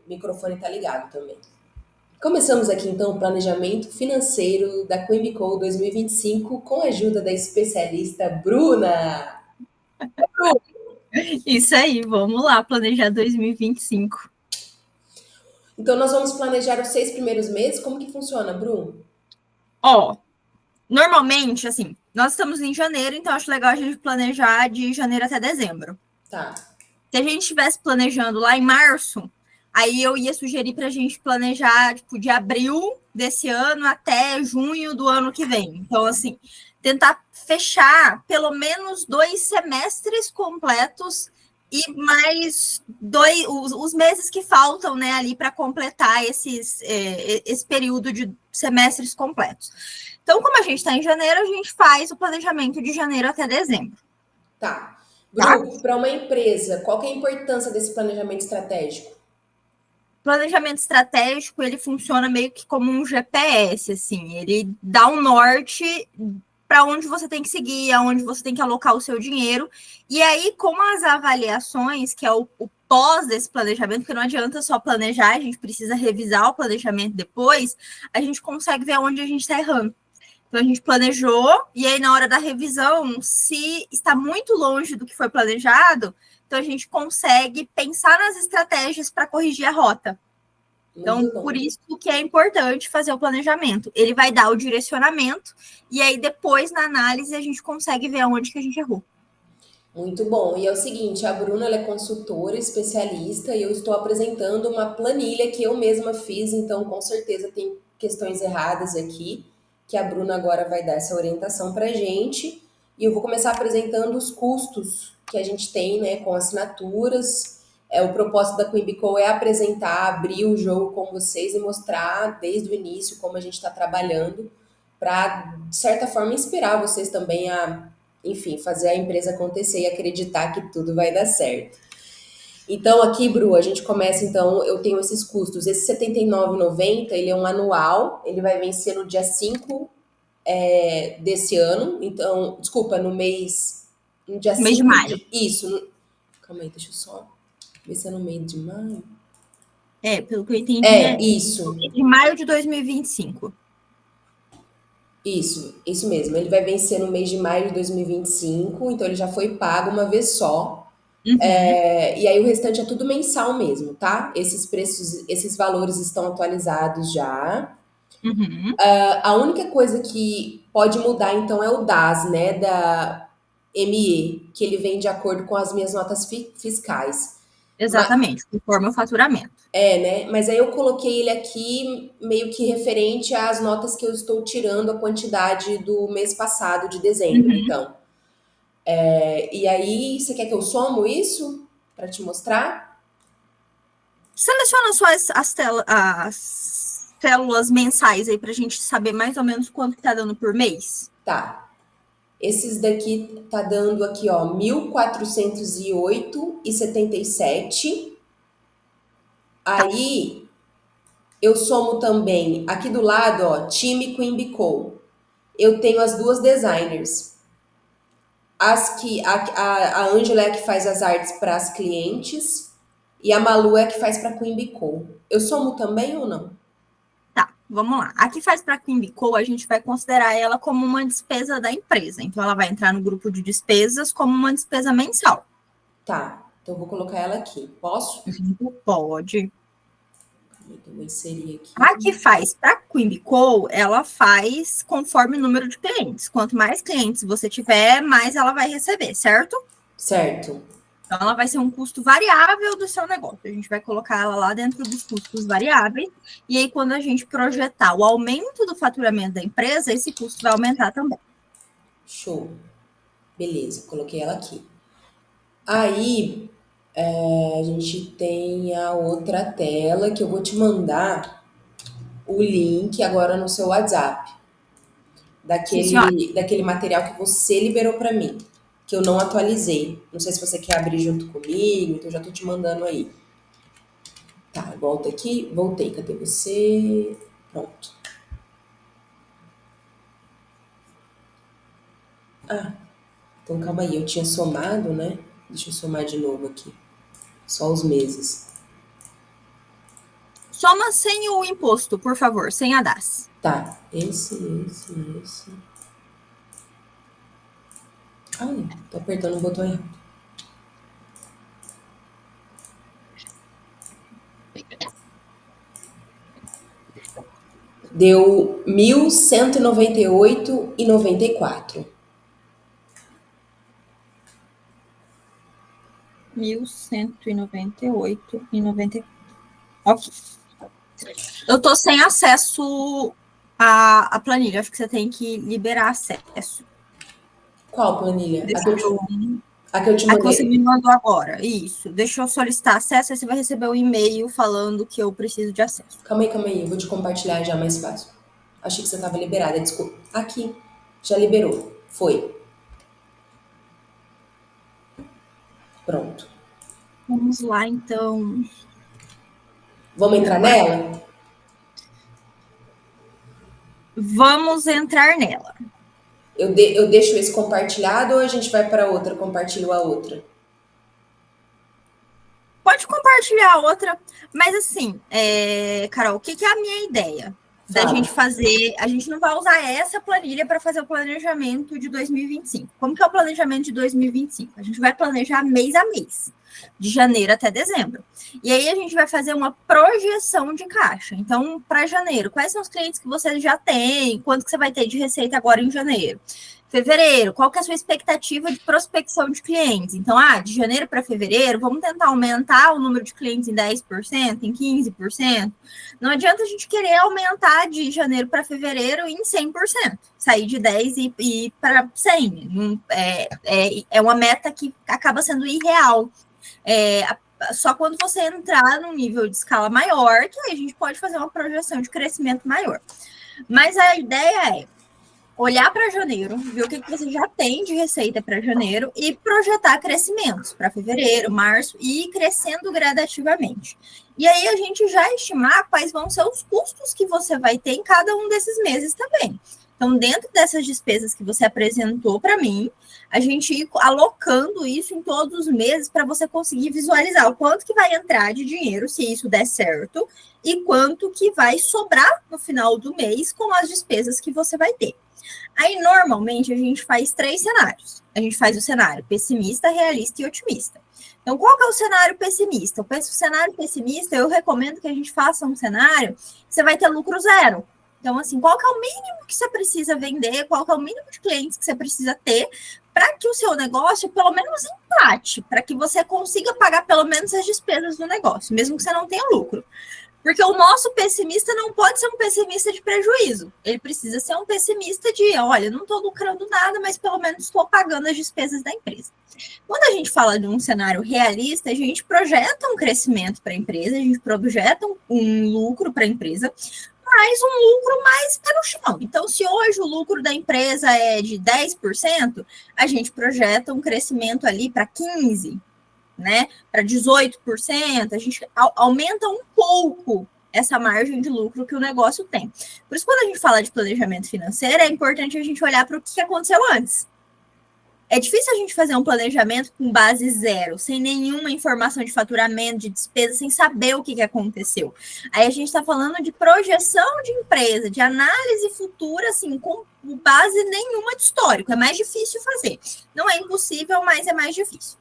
o microfone está ligado também. Começamos aqui então o planejamento financeiro da Quimbico 2025 com a ajuda da especialista Bruna. Bru, Isso aí, vamos lá planejar 2025. então nós vamos planejar os 6 primeiros meses. Como que funciona, Bru? Ó, normalmente, assim, nós estamos em janeiro, então acho legal a gente planejar de janeiro até dezembro. Tá. Se a gente estivesse planejando lá em março, aí eu ia sugerir para a gente planejar, tipo, de abril desse ano até junho do ano que vem. Então, assim, tentar fechar pelo menos 2 semestres completos e mais os meses que faltam, né, ali para completar esse período de semestres completos. Então, como a gente está em janeiro, a gente faz o planejamento de janeiro até dezembro. Tá. Tá? Bru, para uma empresa, qual que é a importância desse planejamento estratégico? Planejamento estratégico, ele funciona meio que como um GPS, assim, ele dá um norte para onde você tem que seguir, aonde você tem que alocar o seu dinheiro. E aí, com as avaliações, que é o pós desse planejamento, porque não adianta só planejar, a gente precisa revisar o planejamento depois, a gente consegue ver onde a gente está errando. Então, a gente planejou, e aí, na hora da revisão, se está muito longe do que foi planejado, então a gente consegue pensar nas estratégias para corrigir a rota. Então, Muito por bom. isso que é importante fazer o planejamento. Ele vai dar o direcionamento, e aí depois, na análise, a gente consegue ver aonde que a gente errou. Muito bom. E é o seguinte, a Bruna ela é consultora, especialista, e eu estou apresentando uma planilha que eu mesma fiz, então com certeza tem questões erradas aqui, que a Bruna agora vai dar essa orientação para a gente. E eu vou começar apresentando os custos que a gente tem, né, com assinaturas. O propósito da Quimbico é apresentar, abrir o jogo com vocês e mostrar desde o início como a gente está trabalhando, para, de certa forma, inspirar vocês também a, enfim, fazer a empresa acontecer e acreditar que tudo vai dar certo. Então, aqui, Bru, a gente começa, então, eu tenho esses custos. Esse R$ 79,90, ele é um anual, ele vai vencer no dia 5 desse ano. Então, desculpa, no dia Mês de 5 maio. de... Isso, calma aí, deixa eu só ver se é no mês de maio. Pelo que eu entendi, é Isso, de maio de 2025. isso mesmo. Ele vai vencer no mês de maio de 2025, então ele já foi pago uma vez só. Uhum, E aí o restante é tudo mensal mesmo, tá? Esses preços, esses valores estão atualizados já. uhum. A única coisa que pode mudar então é o DAS, né, da ME, que ele vem de acordo com as minhas notas fiscais. Exatamente, conforme o faturamento. Né? Mas aí eu coloquei ele aqui meio que referente às notas que eu estou tirando a quantidade do mês passado, de dezembro, Uhum. então. E aí, você quer que eu somo isso para te mostrar? Seleciona só as células mensais aí para a gente saber mais ou menos quanto que tá dando por mês. Tá. Esses daqui tá dando aqui, ó, 1.408,77. Tá. Aí eu somo também aqui do lado, ó, time Queen Bicou. Eu tenho as duas designers. As que a Ângela é a que faz as artes para as clientes e a Malu é a que faz para Queen Bicou. Eu somo também ou não? Tá, vamos lá. Aqui faz para a Quimbico, a gente vai considerar ela como uma despesa da empresa. Então, ela vai entrar no grupo de despesas como uma despesa mensal. Tá. Então eu vou colocar ela aqui. Posso? Pode. Então eu vou inserir aqui. A que faz para a Quimbico, ela faz conforme o número de clientes. Quanto mais clientes você tiver, mais ela vai receber, certo? Certo. Então, ela vai ser um custo variável do seu negócio. A gente vai colocar ela lá dentro dos custos variáveis. E aí, quando a gente projetar o aumento do faturamento da empresa, esse custo vai aumentar também. Show. Beleza, coloquei ela aqui. Aí a gente tem a outra tela que eu vou te mandar o link agora no seu WhatsApp Sim, senhora. daquele material que você liberou para mim, que eu não atualizei. Não sei se você quer abrir junto comigo, então já tô te mandando aí. Tá, volta aqui, voltei. Cadê você? Pronto. Ah, então calma aí, eu tinha somado, né? Deixa eu somar de novo aqui. Só os meses. Soma sem o imposto, por favor, sem a DAS. Tá, esse. Ai, tô apertando o botão errado. Deu 1.198,94. 1.198,94. Ok. Eu tô sem acesso à planilha. Acho que você tem que liberar acesso. Qual planilha? Deixa eu... A que eu te A que você mandei. me mandou agora. Isso. Deixa eu solicitar acesso, aí você vai receber um e-mail falando que eu preciso de acesso. Calma aí. Eu vou te compartilhar já mais fácil. Achei que você tava liberada, desculpa. Aqui. Já liberou. Foi. Pronto. Vamos lá, então. Vamos entrar nela? Vamos entrar nela. Eu deixo esse compartilhado ou a gente vai para outra, compartilho a outra? Pode compartilhar a outra, mas assim, Carol, o que é a minha ideia? Da gente fazer, a gente não vai usar essa planilha para fazer o planejamento de 2025. Como que é o planejamento de 2025? A gente vai planejar mês a mês, de janeiro até dezembro. E aí a gente vai fazer uma projeção de caixa. Então, para janeiro, quais são os clientes que você já tem? Quanto que você vai ter de receita agora em janeiro? Fevereiro, qual que é a sua expectativa de prospecção de clientes? Então, de janeiro para fevereiro, vamos tentar aumentar o número de clientes em 10%, em 15%. Não adianta a gente querer aumentar de janeiro para fevereiro em 100%, sair de 10 e ir para 100. É uma meta que acaba sendo irreal. Só quando você entrar num nível de escala maior, que aí a gente pode fazer uma projeção de crescimento maior. Mas a ideia é olhar para janeiro, ver o que você já tem de receita para janeiro e projetar crescimentos para fevereiro, março e ir crescendo gradativamente. E aí a gente já estimar quais vão ser os custos que você vai ter em cada um desses meses também. Então, dentro dessas despesas que você apresentou para mim, a gente ir alocando isso em todos os meses para você conseguir visualizar o quanto que vai entrar de dinheiro, se isso der certo, e quanto que vai sobrar no final do mês com as despesas que você vai ter. Aí, normalmente, a gente faz 3 cenários. A gente faz o cenário pessimista, realista e otimista. Então, qual que é o cenário pessimista? O cenário pessimista, eu recomendo que a gente faça um cenário que você vai ter lucro zero. Então, assim, qual que é o mínimo que você precisa vender, qual que é o mínimo de clientes que você precisa ter para que o seu negócio, pelo menos, empate, para que você consiga pagar pelo menos as despesas do negócio, mesmo que você não tenha lucro. Porque o nosso pessimista não pode ser um pessimista de prejuízo. Ele precisa ser um pessimista de, olha, não estou lucrando nada, mas pelo menos estou pagando as despesas da empresa. Quando a gente fala de um cenário realista, a gente projeta um crescimento para a empresa, a gente projeta um lucro para a empresa, mas um lucro mais pé no chão. Então, se hoje o lucro da empresa é de 10%, a gente projeta um crescimento ali para 15%. Né, para 18%, a gente aumenta um pouco essa margem de lucro que o negócio tem. Por isso, quando a gente fala de planejamento financeiro, é importante a gente olhar para o que aconteceu antes. É difícil a gente fazer um planejamento com base zero, sem nenhuma informação de faturamento, de despesa, sem saber o que aconteceu. Aí a gente está falando de projeção de empresa, de análise futura, assim, com base nenhuma de histórico. É mais difícil fazer. Não é impossível, mas é mais difícil.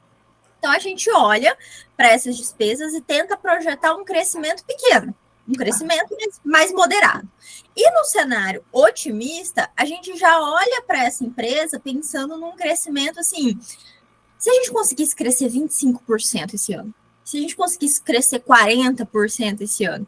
Então, a gente olha para essas despesas e tenta projetar um crescimento pequeno, um crescimento mais moderado. E no cenário otimista, a gente já olha para essa empresa pensando num crescimento assim, se a gente conseguisse crescer 25% esse ano, se a gente conseguisse crescer 40% esse ano.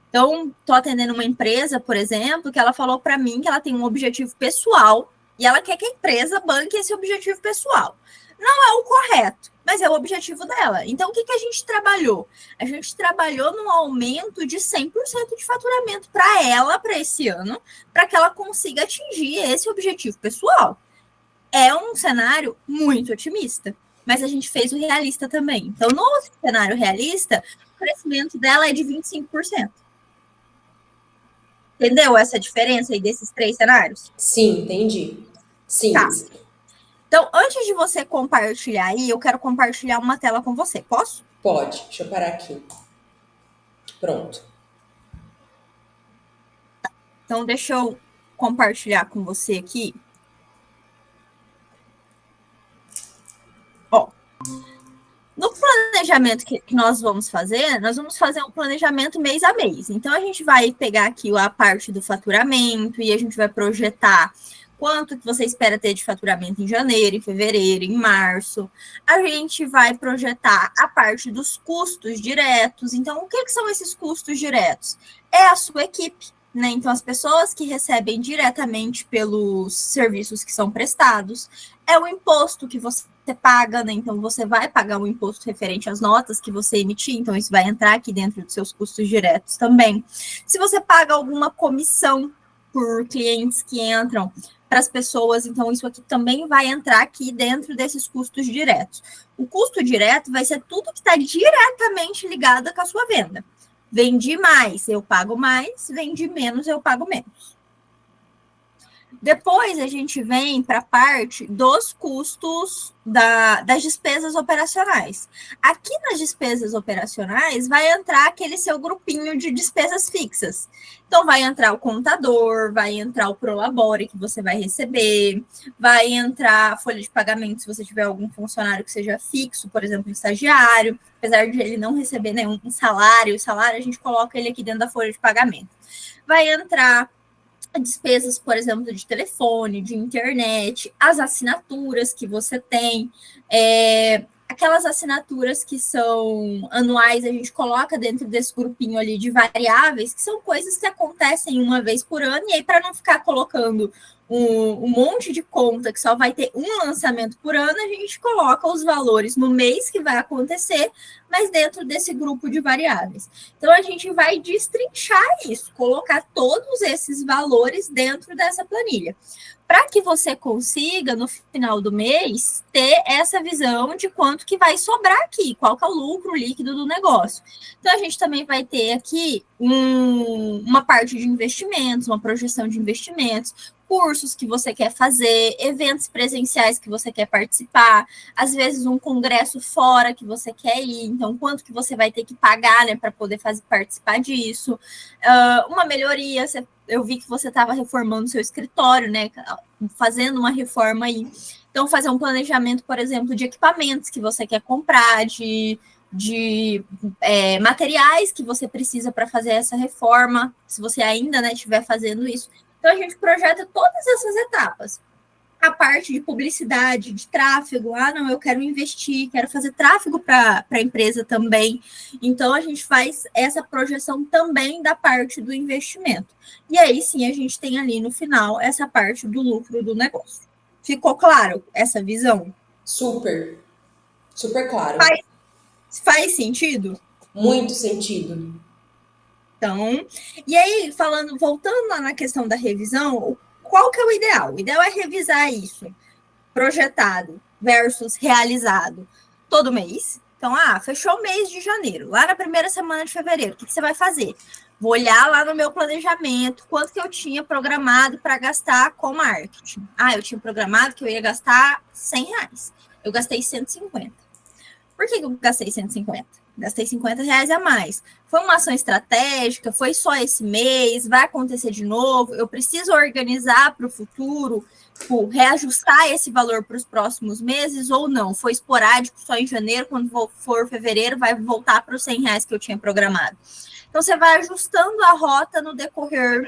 Então, estou atendendo uma empresa, por exemplo, que ela falou para mim que ela tem um objetivo pessoal e ela quer que a empresa banque esse objetivo pessoal. Não é o correto, mas é o objetivo dela. Então, o que a gente trabalhou? A gente trabalhou num aumento de 100% de faturamento para ela, para esse ano, para que ela consiga atingir esse objetivo pessoal. É um cenário muito otimista, mas a gente fez o realista também. Então, no cenário realista, o crescimento dela é de 25%. Entendeu essa diferença aí desses 3 cenários? Sim, entendi. Sim. Tá. Então, antes de você compartilhar aí, eu quero compartilhar uma tela com você. Posso? Pode. Deixa eu parar aqui. Pronto. Então, deixa eu compartilhar com você aqui. Ó, no planejamento que nós vamos fazer um planejamento mês a mês. Então, a gente vai pegar aqui a parte do faturamento e a gente vai projetar quanto que você espera ter de faturamento em janeiro, em fevereiro, em março. A gente vai projetar a parte dos custos diretos. Então, o que são esses custos diretos? É a sua equipe, né? Então, as pessoas que recebem diretamente pelos serviços que são prestados, é o imposto que você paga, né? Então, você vai pagar um imposto referente às notas que você emitir, então isso vai entrar aqui dentro dos seus custos diretos também. Se você paga alguma comissão por clientes que entram para as pessoas, então isso aqui também vai entrar aqui dentro desses custos diretos. O custo direto vai ser tudo que está diretamente ligado com a sua venda. Vendi mais, eu pago mais, vendi menos, eu pago menos. Depois a gente vem para a parte dos custos das despesas operacionais. Aqui nas despesas operacionais vai entrar aquele seu grupinho de despesas fixas. Então vai entrar o contador, vai entrar o Prolabore que você vai receber, vai entrar a folha de pagamento se você tiver algum funcionário que seja fixo, por exemplo, estagiário, apesar de ele não receber nenhum salário, o salário a gente coloca ele aqui dentro da folha de pagamento. Vai entrar despesas, por exemplo, de telefone, de internet, as assinaturas que você tem, aquelas assinaturas que são anuais, a gente coloca dentro desse grupinho ali de variáveis, que são coisas que acontecem uma vez por ano, e aí para não ficar colocando um monte de conta que só vai ter um lançamento por ano, a gente coloca os valores no mês que vai acontecer, mas dentro desse grupo de variáveis. Então, a gente vai destrinchar isso, colocar todos esses valores dentro dessa planilha, para que você consiga, no final do mês, ter essa visão de quanto que vai sobrar aqui, qual que é o lucro líquido do negócio. Então, a gente também vai ter aqui uma parte de investimentos, uma projeção de investimentos, cursos que você quer fazer, eventos presenciais que você quer participar, às vezes um congresso fora que você quer ir, então quanto que você vai ter que pagar, né, para poder participar disso, uma melhoria, eu vi que você estava reformando seu escritório, né, fazendo uma reforma aí, então fazer um planejamento, por exemplo, de equipamentos que você quer comprar, de materiais que você precisa para fazer essa reforma, se você ainda, né, estiver fazendo isso. Então, a gente projeta todas essas etapas. A parte de publicidade, de tráfego. Não, eu quero investir, quero fazer tráfego para a empresa também. Então, a gente faz essa projeção também da parte do investimento. E aí, sim, a gente tem ali no final essa parte do lucro do negócio. Ficou claro essa visão? Super. Super claro. Faz sentido? Muito sentido. Então, e aí, voltando lá na questão da revisão, qual que é o ideal? O ideal é revisar isso, projetado versus realizado, todo mês. Então, fechou o mês de janeiro, lá na primeira semana de fevereiro, o que você vai fazer? Vou olhar lá no meu planejamento, quanto que eu tinha programado para gastar com marketing. Eu tinha programado que eu ia gastar R$100. Eu gastei 150. Por que eu gastei 150? Gastei R$50 a mais. Foi uma ação estratégica? Foi só esse mês? Vai acontecer de novo? Eu preciso organizar para o futuro, reajustar esse valor para os próximos meses ou não? Foi esporádico só em janeiro, quando for fevereiro, vai voltar para os R$100 que eu tinha programado. Então, você vai ajustando a rota no decorrer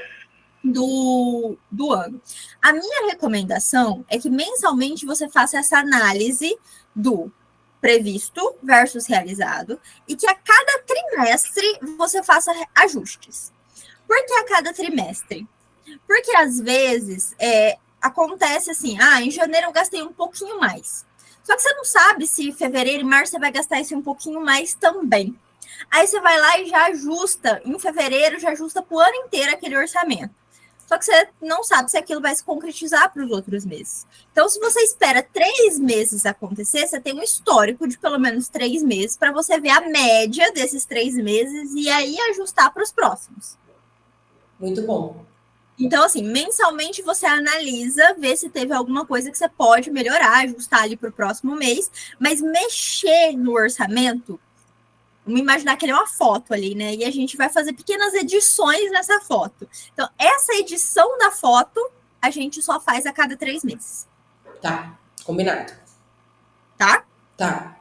do ano. A minha recomendação é que mensalmente você faça essa análise do previsto versus realizado, e que a cada trimestre você faça ajustes. Por que a cada trimestre? Porque às vezes acontece assim, em janeiro eu gastei um pouquinho mais. Só que você não sabe se em fevereiro e março você vai gastar esse um pouquinho mais também. Aí você vai lá e já ajusta, em fevereiro já ajusta para o ano inteiro aquele orçamento. Só que você não sabe se aquilo vai se concretizar para os outros meses. Então, se você espera 3 meses acontecer, você tem um histórico de pelo menos 3 meses para você ver a média desses 3 meses e aí ajustar para os próximos. Muito bom. Então, assim, mensalmente você analisa, vê se teve alguma coisa que você pode melhorar, ajustar ali para o próximo mês, mas mexer no orçamento Vamos imaginar que ele é uma foto ali, né? E a gente vai fazer pequenas edições nessa foto. Então, essa edição da foto, a gente só faz a cada 3 meses. Tá, combinado. Tá? Tá.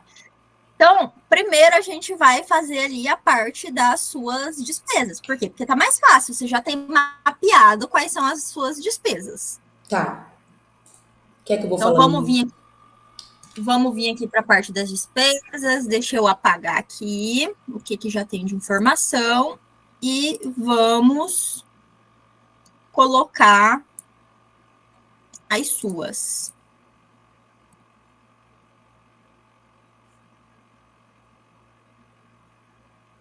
Então, primeiro a gente vai fazer ali a parte das suas despesas. Por quê? Porque tá mais fácil, você já tem mapeado quais são as suas despesas. Tá. Quer que eu vou Então, falando? vamos vir aqui para a parte das despesas. Deixa eu apagar aqui o que já tem de informação e vamos colocar as suas.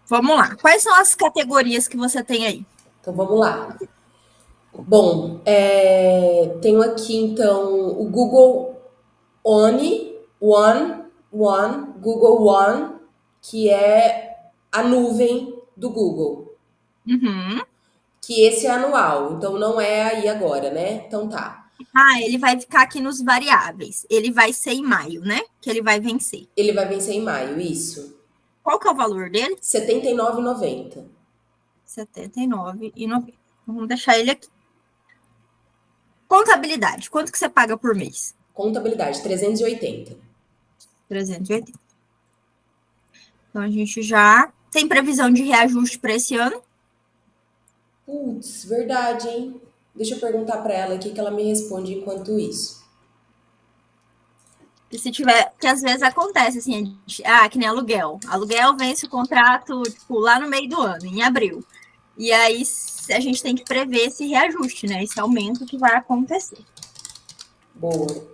Vamos lá. Quais são as categorias que você tem aí? Então vamos lá. Bom, tenho aqui então o Google Google One, que é a nuvem do Google. Uhum. Que esse é anual, então não é aí agora, né? Então tá. Ah, ele vai ficar aqui nos variáveis. Ele vai ser em maio, né? Que ele vai vencer. Ele vai vencer em maio, isso. Qual que é o valor dele? R$ 79,90. R$ 79,90. Vamos deixar ele aqui. Contabilidade. Quanto que você paga por mês? Contabilidade, 380. 380. Então, a gente já tem previsão de reajuste para esse ano? Putz, verdade, hein? Deixa eu perguntar para ela aqui que ela me responde enquanto isso. E se tiver, que às vezes acontece assim, que nem aluguel. Aluguel vence o contrato, tipo, lá no meio do ano, em abril. E aí a gente tem que prever esse reajuste, né? Esse aumento que vai acontecer. Boa.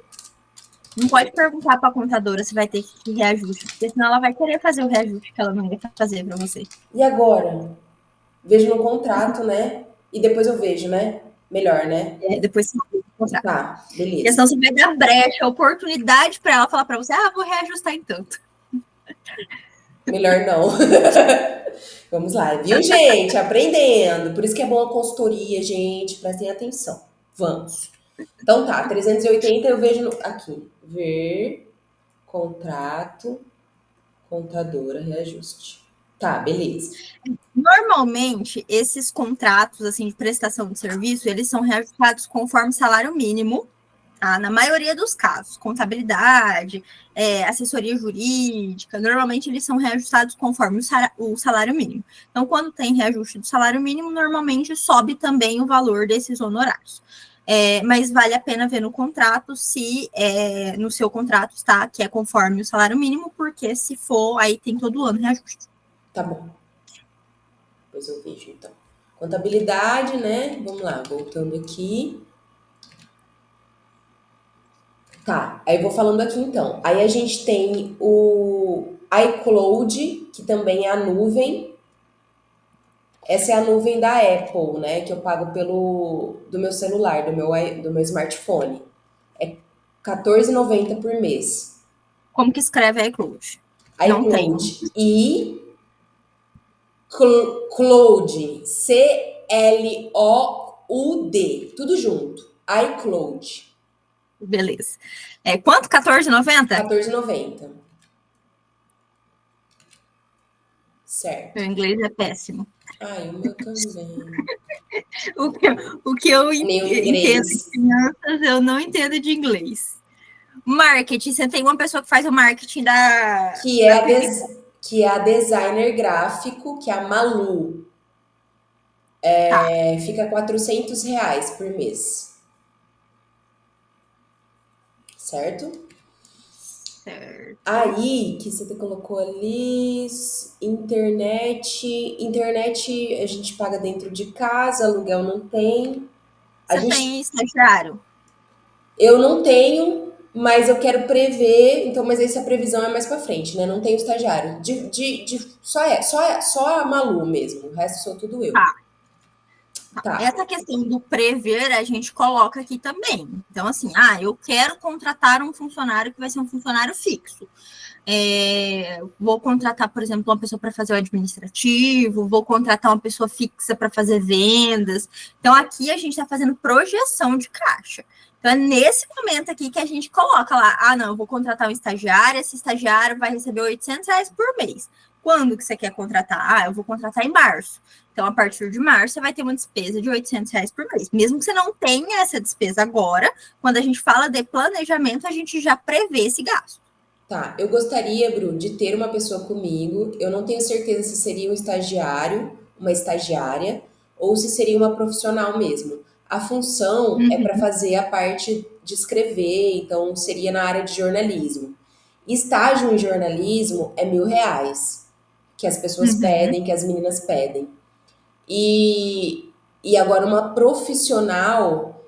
Não pode perguntar para a contadora se vai ter que reajuste, porque senão ela vai querer fazer o reajuste que ela não ia fazer para você. E agora? Vejo no contrato, né? E depois eu vejo, né? Melhor, né? Depois você vai contrato. Tá, beleza. Porque senão você vai dar brecha, oportunidade para ela falar para você, vou reajustar em tanto. Melhor não. Vamos lá, viu, gente? Aprendendo. Por isso que é bom a consultoria, gente. Prestem atenção. Vamos. Então tá, 380 eu vejo aqui. Ver, contrato, contadora, reajuste. Tá, beleza. Normalmente, esses contratos assim de prestação de serviço, eles são reajustados conforme salário mínimo, tá? Na maioria dos casos, contabilidade, assessoria jurídica, normalmente eles são reajustados conforme o salário mínimo. Então, quando tem reajuste do salário mínimo, normalmente sobe também o valor desses honorários. Mas vale a pena ver no contrato se no seu contrato está que é conforme o salário mínimo, porque se for, aí tem todo ano reajuste. Tá bom. Depois eu vejo, então. Contabilidade, né? Vamos lá, voltando aqui. Tá, aí eu vou falando aqui então. Aí a gente tem o iCloud, que também é a nuvem. Essa é a nuvem da Apple, né? Que eu pago do meu celular, do meu smartphone. É R$14,90 por mês. Como que escreve iCloud? Não tem. iCloud. E Cloud. C-L-O-U-D. Tudo junto. iCloud. Beleza. Quanto? R$14,90? R$14,90. Certo. Meu inglês é péssimo. Ai, o meu também. O que eu Nem o entendo inglês. de finanças, eu não entendo de inglês. Marketing, você tem uma pessoa que faz o marketing da... Que é a designer gráfico, que é a Malu. Tá. Fica R$400 por mês. Certo? Certo. Aí, que você colocou ali, internet a gente paga dentro de casa, aluguel não tem. Você tem estagiário? Eu não tenho, mas eu quero prever, então, mas essa previsão é mais pra frente, né? Não tenho estagiário. Só a Malu mesmo, o resto sou tudo eu. Tá. Essa questão do prever a gente coloca aqui também. Então, assim, eu quero contratar um funcionário que vai ser um funcionário fixo. Vou contratar, por exemplo, uma pessoa para fazer o administrativo, vou contratar uma pessoa fixa para fazer vendas. Então, aqui a gente está fazendo projeção de caixa. Então, é nesse momento aqui que a gente coloca lá, não, eu vou contratar um estagiário, esse estagiário vai receber R$800 por mês. quando que você quer contratar? Ah, eu vou contratar em março. Então, a partir de março, você vai ter uma despesa de R$ 800 por mês. Mesmo que você não tenha essa despesa agora, quando a gente fala de planejamento, a gente já prevê esse gasto. Tá, eu gostaria, Bru, de ter uma pessoa comigo. Eu não tenho certeza se seria um estagiário, uma estagiária, ou se seria uma profissional mesmo. A função é para Uhum, fazer a parte de escrever, então seria na área de jornalismo. Estágio em jornalismo é R$ 1.000, que as pessoas uhum. pedem, que as meninas pedem. E agora uma profissional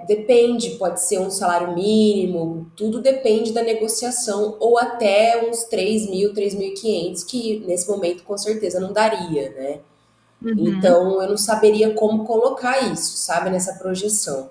depende, pode ser um salário mínimo, tudo depende da negociação, ou até uns 3.000, 3.500, que nesse momento com certeza não daria, né? Uhum. Então eu não saberia como colocar isso, sabe, nessa projeção.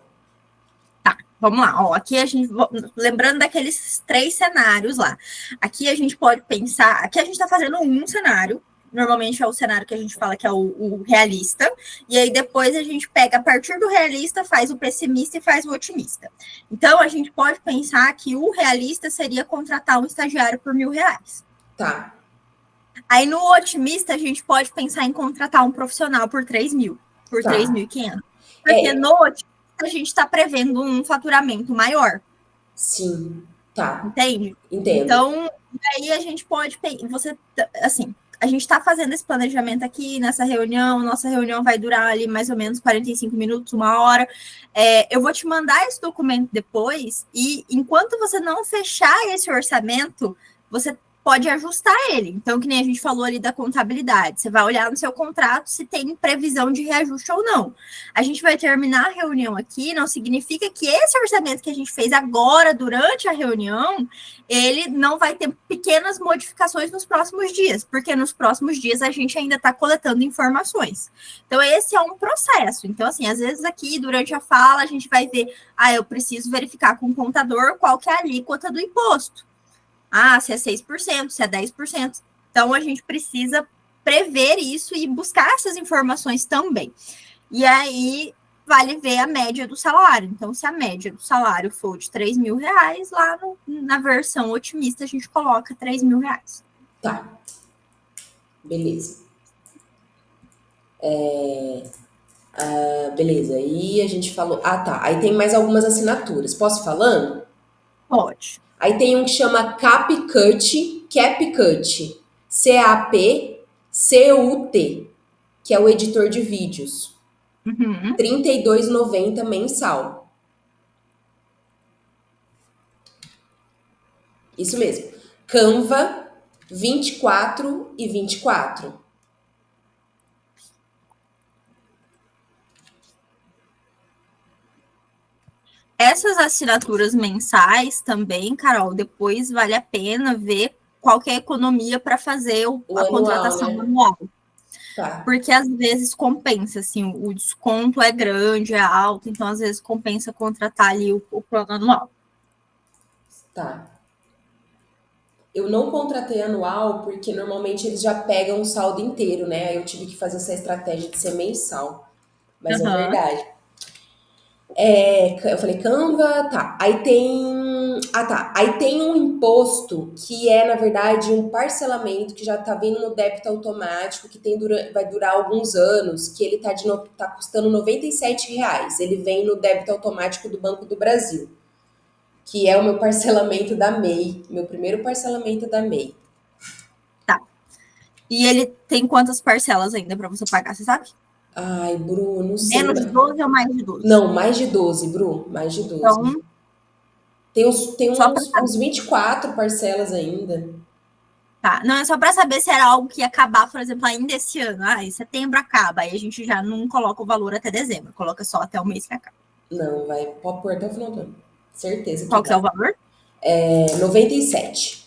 Vamos lá, ó, aqui a gente, lembrando daqueles 3 cenários lá, aqui a gente pode pensar, aqui a gente está fazendo um cenário, normalmente é o cenário que a gente fala que é o realista, e aí depois a gente pega a partir do realista, faz o pessimista e faz o otimista. Então a gente pode pensar que o realista seria contratar um estagiário por R$ 1.000. Tá, Aí no otimista a gente pode pensar em contratar um profissional por 3.000, por tá. 3.500. Porque É, no otimista a gente está prevendo um faturamento maior. sim, tá, Entende? entendo. Então, aí a gente pode, você, assim, a gente está fazendo esse planejamento aqui nessa reunião, nossa reunião vai durar ali mais ou menos 45 minutos, 1 hora. Eu vou te mandar esse documento depois, e enquanto você não fechar esse orçamento, você pode ajustar ele. Então, que nem a gente falou ali da contabilidade, você vai olhar no seu contrato se tem previsão de reajuste ou não. A gente vai terminar a reunião aqui, não significa que esse orçamento que a gente fez agora, durante a reunião, ele não vai ter pequenas modificações nos próximos dias, porque nos próximos dias a gente ainda está coletando informações. Então, esse é um processo. Então, assim, às vezes aqui, durante a fala, a gente vai ver, eu preciso verificar com o contador qual que é a alíquota do imposto. Se é 6%, se é 10%. Então, a gente precisa prever isso e buscar essas informações também. E aí, vale ver a média do salário. Então, se a média do salário for de R$ 3.000, lá na versão otimista a gente coloca R$ 3.000. Tá, beleza. Beleza. E a gente falou. Ah, tá. Aí tem mais algumas assinaturas. Posso ir falando? Pode. Aí tem um que chama CapCut, CapCut. CapCut, que é o editor de vídeos. Uhum. R$ 32,90 mensal. Isso mesmo. Canva, 24 e 24. Essas assinaturas mensais também, Carol, depois vale a pena ver qual que é a economia para fazer O a anual, contratação né? anual. Tá, Porque às vezes compensa, assim, o desconto é grande, é alto, então às vezes compensa contratar ali o plano anual. tá. Eu não contratei anual porque normalmente eles já pegam o saldo inteiro, né? Aí eu tive que fazer essa estratégia de ser mensal. Mas é Uhum. verdade. Eu falei, Canva, tá. Aí tem. Ah, tá. Aí tem um imposto que é, na verdade, um parcelamento que já tá vindo no débito automático, que vai durar alguns anos, que ele tá custando R$ 97. Ele vem no débito automático do Banco do Brasil, que é o meu parcelamento da MEI, meu primeiro parcelamento da MEI. Tá. E ele tem quantas parcelas ainda para você pagar, você sabe? Ai, Bru, não sei. Menos de 12 ou mais de 12? Não, mais de 12, Bru, mais de 12. Então, Tem só para uns 24 parcelas ainda. tá. Não é só para saber se era algo que ia acabar, por exemplo, ainda esse ano. Em setembro acaba. Aí a gente já não coloca o valor até dezembro, coloca só até o mês que acaba. Não, pode pôr até o final do ano. Certeza que Qual que é o vai. valor? 97.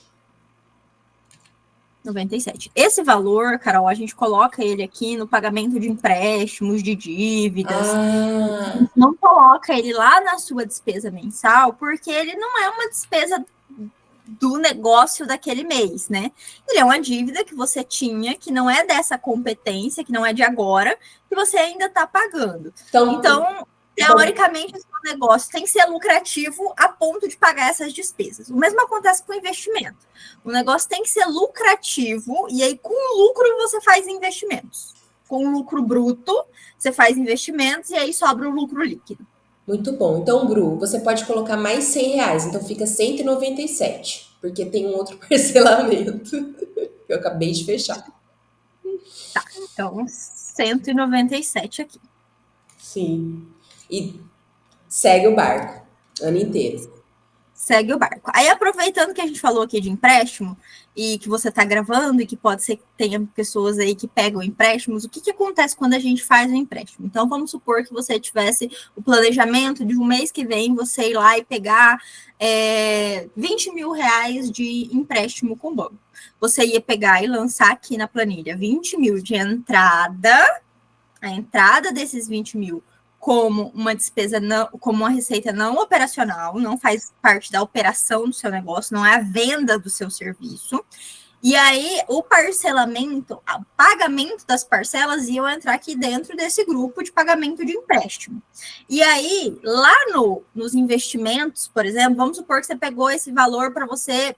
97. Esse valor, Carol, a gente coloca ele aqui no pagamento de empréstimos, de dívidas. Ah, Não coloca ele lá na sua despesa mensal, porque ele não é uma despesa do negócio daquele mês, né? Ele é uma dívida que você tinha, que não é dessa competência, que não é de agora, que você ainda está pagando. então, Então, teoricamente, esse negócio tem que ser lucrativo a ponto de pagar essas despesas. O mesmo acontece com o investimento. O negócio tem que ser lucrativo e aí, com o lucro, você faz investimentos. Com o lucro bruto, você faz investimentos e aí sobra o lucro líquido. Muito bom. Então, Bru, você pode colocar mais R$ 100, então fica 197, porque tem um outro parcelamento que eu acabei de fechar. Tá, então 197 aqui. Sim. E segue o barco, ano inteiro. Segue o barco. Aí, aproveitando que a gente falou aqui de empréstimo e que você está gravando e que pode ser que tenha pessoas aí que pegam empréstimos, o que, que acontece quando a gente faz um empréstimo? Então, vamos supor que você tivesse o planejamento de um mês que vem, você ir lá e pegar 20 mil reais de empréstimo com o banco. Você ia pegar e lançar aqui na planilha 20 mil de entrada, a entrada desses 20 mil como uma despesa, não, como uma receita não operacional, não faz parte da operação do seu negócio, não é a venda do seu serviço. E aí, o parcelamento, o pagamento das parcelas iam entrar aqui dentro desse grupo de pagamento de empréstimo. E aí, lá nos investimentos, por exemplo, vamos supor que você pegou esse valor para você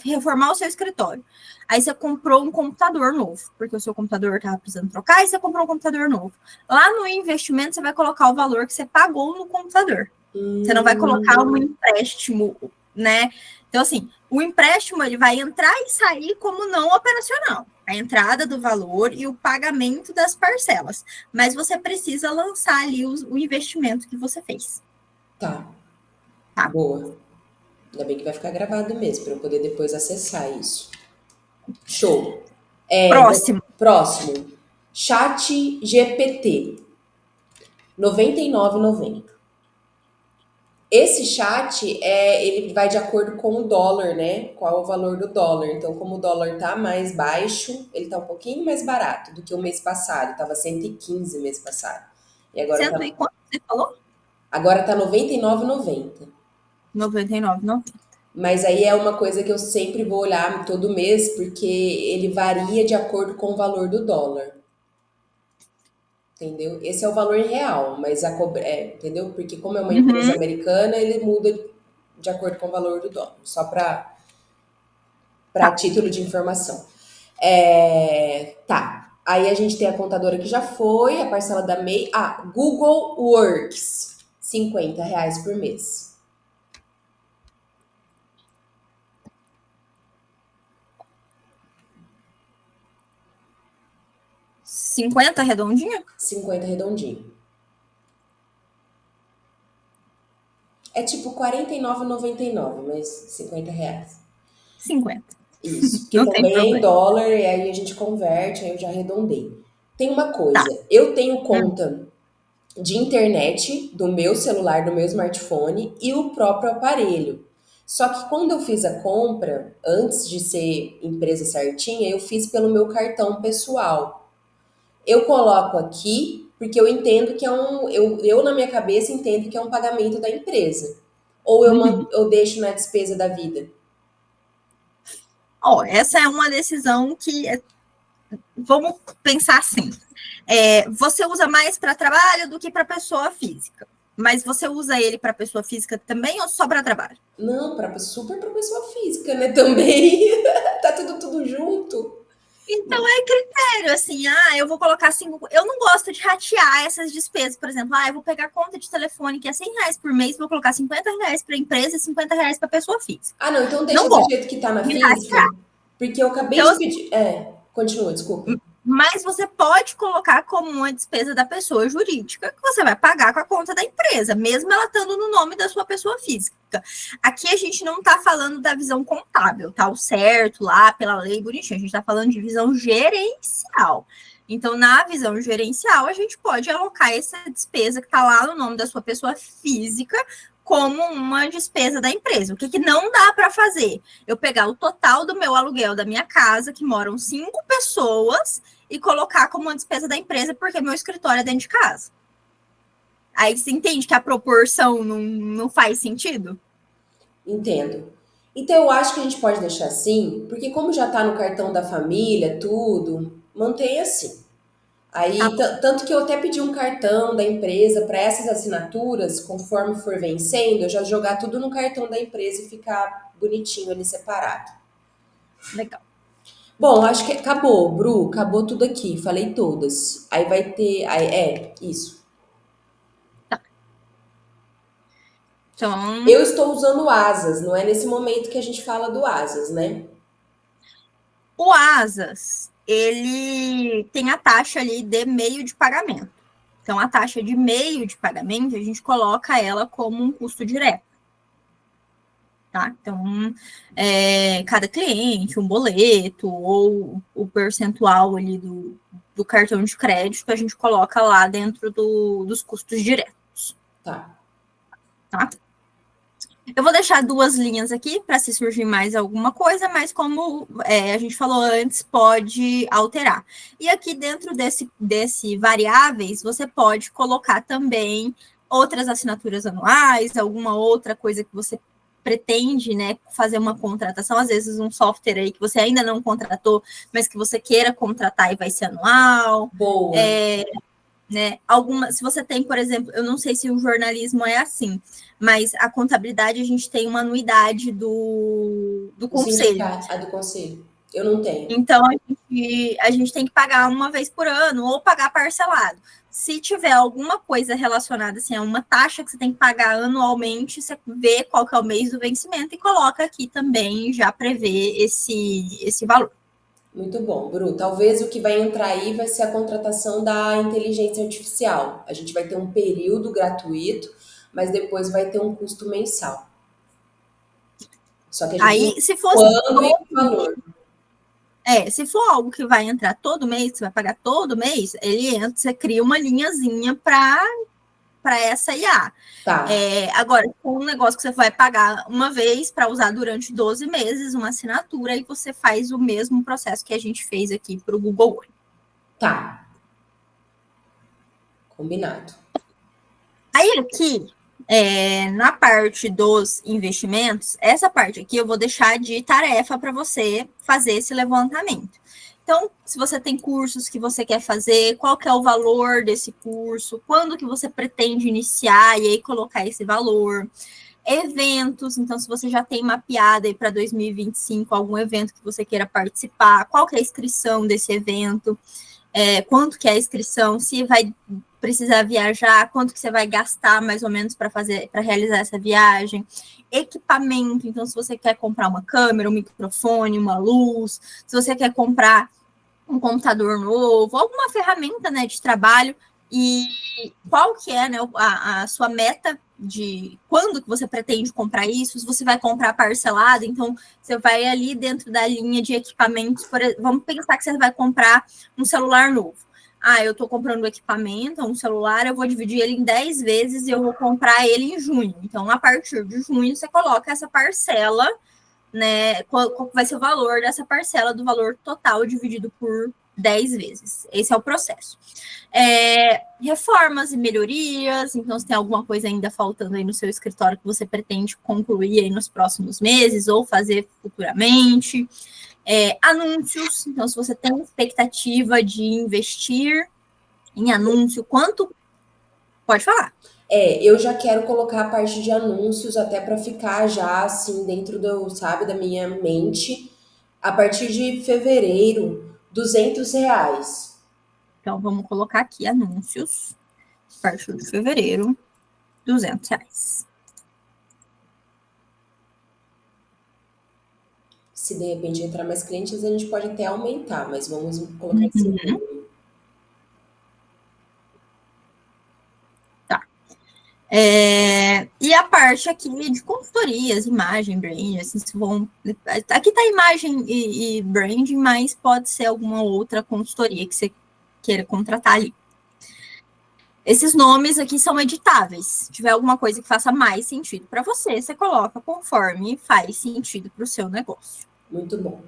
reformar o seu escritório. Aí você comprou um computador novo, porque o seu computador estava precisando trocar, e você comprou um computador novo. Lá no investimento, você vai colocar o valor que você pagou no computador. Você não vai colocar um empréstimo, né? Então, assim, o empréstimo ele vai entrar e sair como não operacional. A entrada do valor e o pagamento das parcelas. Mas você precisa lançar ali o investimento que você fez. Tá. Tá. Boa. Ainda bem que vai ficar gravado mesmo, para eu poder depois acessar isso. Show. Próximo. Próximo. Chat GPT. R$ 99,90. Esse chat, ele vai de acordo com o dólar, né? Qual é o valor do dólar. Então, como o dólar tá mais baixo, ele tá um pouquinho mais barato do que o mês passado. Tava 115 mês passado. E agora Cento e quanto você falou? agora tá 99,90. 99,90. Mas aí é uma coisa que eu sempre vou olhar todo mês, porque ele varia de acordo com o valor do dólar. Entendeu? Esse é o valor real, mas entendeu? Porque como é uma empresa americana, ele muda de acordo com o valor do dólar, só para Tá. título de informação. Tá. Aí a gente tem a contadora que já foi, a parcela da MEI. Google Works, R$ 50 por mês. R$50 redondinho? 50 redondinho. É tipo R$ 49,99, mas R$ 50. 50. Isso, porque Não tem também é em problema. dólar e aí a gente converte, aí eu já arredondei. Tem uma Tá. coisa, eu tenho conta de internet do meu celular, do meu smartphone e o próprio aparelho. Só que quando eu fiz a compra, antes de ser empresa certinha, eu fiz pelo meu cartão pessoal. Eu coloco aqui porque eu entendo que eu na minha cabeça entendo que é um pagamento da empresa. Ou eu deixo na despesa da vida. Essa é uma decisão que vamos pensar assim. Você usa mais para trabalho do que para pessoa física. Mas você usa ele para pessoa física também ou só para trabalho? Não, super para pessoa física, né? Também. Tá tudo junto. Então é critério, assim, eu vou colocar 5. Eu não gosto de ratear essas despesas, por exemplo, eu vou pegar a conta de telefone que é R$100 por mês, vou colocar R$50 para a empresa e R$50 para a pessoa física. Não, então deixa Não do gosto jeito que tá na de física, ratear. porque eu acabei Então, de assim, pedir. Continua, desculpa. mas você pode colocar como uma despesa da pessoa jurídica que você vai pagar com a conta da empresa, mesmo ela estando no nome da sua pessoa física. Aqui a gente não está falando da visão contábil, tá? O certo lá pela lei bonitinho, a gente está falando de visão gerencial. Então, na visão gerencial, a gente pode alocar essa despesa que está lá no nome da sua pessoa física como uma despesa da empresa. O que não dá para fazer? Eu pegar o total do meu aluguel da minha casa, que moram 5 pessoas, e colocar como uma despesa da empresa, porque meu escritório é dentro de casa. Aí você entende que a proporção não faz sentido? Entendo. Então eu acho que a gente pode deixar assim, porque como já tá no cartão da família, tudo, mantém assim. Aí, Tá bom. tanto que eu até pedi um cartão da empresa para essas assinaturas, conforme for vencendo, eu já jogar tudo no cartão da empresa e ficar bonitinho ali separado. Legal. Bom, acho que acabou, Bru, acabou tudo aqui, falei todas. Aí vai ter, isso. Tá. Então, Eu estou usando o Asas, não é nesse momento que a gente fala do Asas, né? o Asas, ele tem a taxa ali de meio de pagamento. Então, a taxa de meio de pagamento, a gente coloca ela como um custo direto. Tá? Então, cada cliente, um boleto, ou o percentual ali do cartão de crédito, a gente coloca lá dentro dos custos diretos. Tá. Tá? Eu vou deixar 2 linhas aqui para se surgir mais alguma coisa, mas como a gente falou antes, pode alterar. E aqui dentro desse variáveis, você pode colocar também outras assinaturas anuais, alguma outra coisa que você pretende, né, fazer uma contratação, às vezes um software aí que você ainda não contratou, mas que você queira contratar e vai ser anual. Boa. Né? Se você tem, por exemplo, eu não sei se o jornalismo é assim, mas a contabilidade a gente tem uma anuidade do O conselho. sindicato, a do conselho. Eu não tenho. Então a gente tem que pagar uma vez por ano ou pagar parcelado. Se tiver alguma coisa relacionada assim, a uma taxa que você tem que pagar anualmente, você vê qual que é o mês do vencimento e coloca aqui também, já prevê esse valor. Muito bom, Bru. Talvez o que vai entrar aí vai ser a contratação da inteligência artificial. A gente vai ter um período gratuito, mas depois vai ter um custo mensal. Só que a gente não Aí, sabe se fosse quando e que valor. se for algo que vai entrar todo mês, que você vai pagar todo mês, ele entra, você cria uma linhazinha para essa IA. Tá, Agora, com um negócio que você vai pagar uma vez para usar durante 12 meses, uma assinatura, e você faz o mesmo processo que a gente fez aqui para o Google One. tá. Combinado. Aí aqui, na parte dos investimentos, essa parte aqui eu vou deixar de tarefa para você fazer esse levantamento. Então, se você tem cursos que você quer fazer, qual que é o valor desse curso, quando que você pretende iniciar e aí colocar esse valor. Eventos, então se você já tem mapeado aí para 2025 algum evento que você queira participar, qual que é a inscrição desse evento, quanto que é a inscrição, se vai precisar viajar, quanto que você vai gastar mais ou menos para realizar essa viagem, equipamento, então se você quer comprar uma câmera, um microfone, uma luz, se você quer comprar um computador novo, alguma ferramenta, né, de trabalho, e qual que é, né, a sua meta de quando que você pretende comprar isso, se você vai comprar parcelado, então você vai ali dentro da linha de equipamentos, vamos pensar que você vai comprar um celular novo. Eu estou comprando um equipamento, um celular, eu vou dividir ele em 10 vezes e eu vou comprar ele em junho. Então, a partir de junho, você coloca essa parcela, né? Qual vai ser o valor dessa parcela do valor total dividido por 10 vezes. Esse é o processo. Reformas e melhorias, então se tem alguma coisa ainda faltando aí no seu escritório que você pretende concluir aí nos próximos meses ou fazer futuramente. Anúncios, então se você tem expectativa de investir em anúncio, quanto? Pode falar. Eu já quero colocar a parte de anúncios até para ficar já assim dentro do, sabe, da minha mente. A partir de fevereiro, R$ 200. Então vamos colocar aqui anúncios, a partir de fevereiro, R$ 200. Se de repente entrar mais clientes, a gente pode até aumentar, mas vamos colocar esse número. Tá. E a parte aqui de consultorias, imagem, branding, assim, aqui tá imagem e branding, mas pode ser alguma outra consultoria que você queira contratar ali. Esses nomes aqui são editáveis. Se tiver alguma coisa que faça mais sentido para você, você coloca conforme faz sentido para o seu negócio. Muito bom.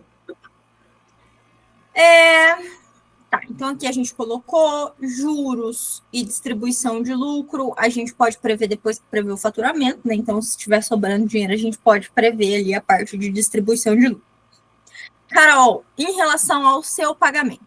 Tá, então aqui a gente colocou juros e distribuição de lucro. A gente pode prever depois que prever o faturamento, né? Então, se estiver sobrando dinheiro, a gente pode prever ali a parte de distribuição de lucro. Carol, em relação ao seu pagamento,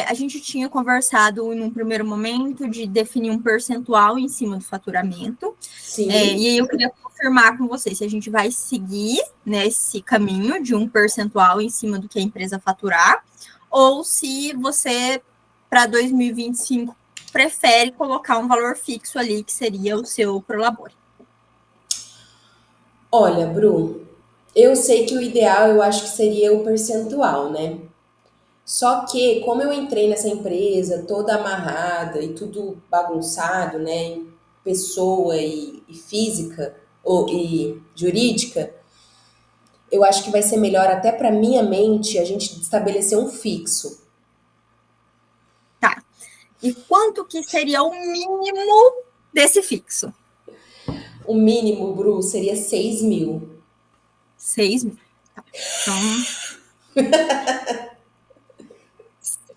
A gente tinha conversado em um primeiro momento de definir um percentual em cima do faturamento. Sim. E aí eu queria confirmar com vocês se a gente vai seguir nesse caminho de um percentual em cima do que a empresa faturar, ou se você, para 2025, prefere colocar um valor fixo ali, que seria o seu Prolabore. Olha, Bru, eu sei que o ideal eu acho que seria o percentual, né? Só que, como eu entrei nessa empresa toda amarrada e tudo bagunçado, né, em pessoa e física e jurídica, eu acho que vai ser melhor até para minha mente a gente estabelecer um fixo. Tá. E quanto que seria o mínimo desse fixo? O mínimo, Bru, seria 6 mil. 6 mil. Tá. Então,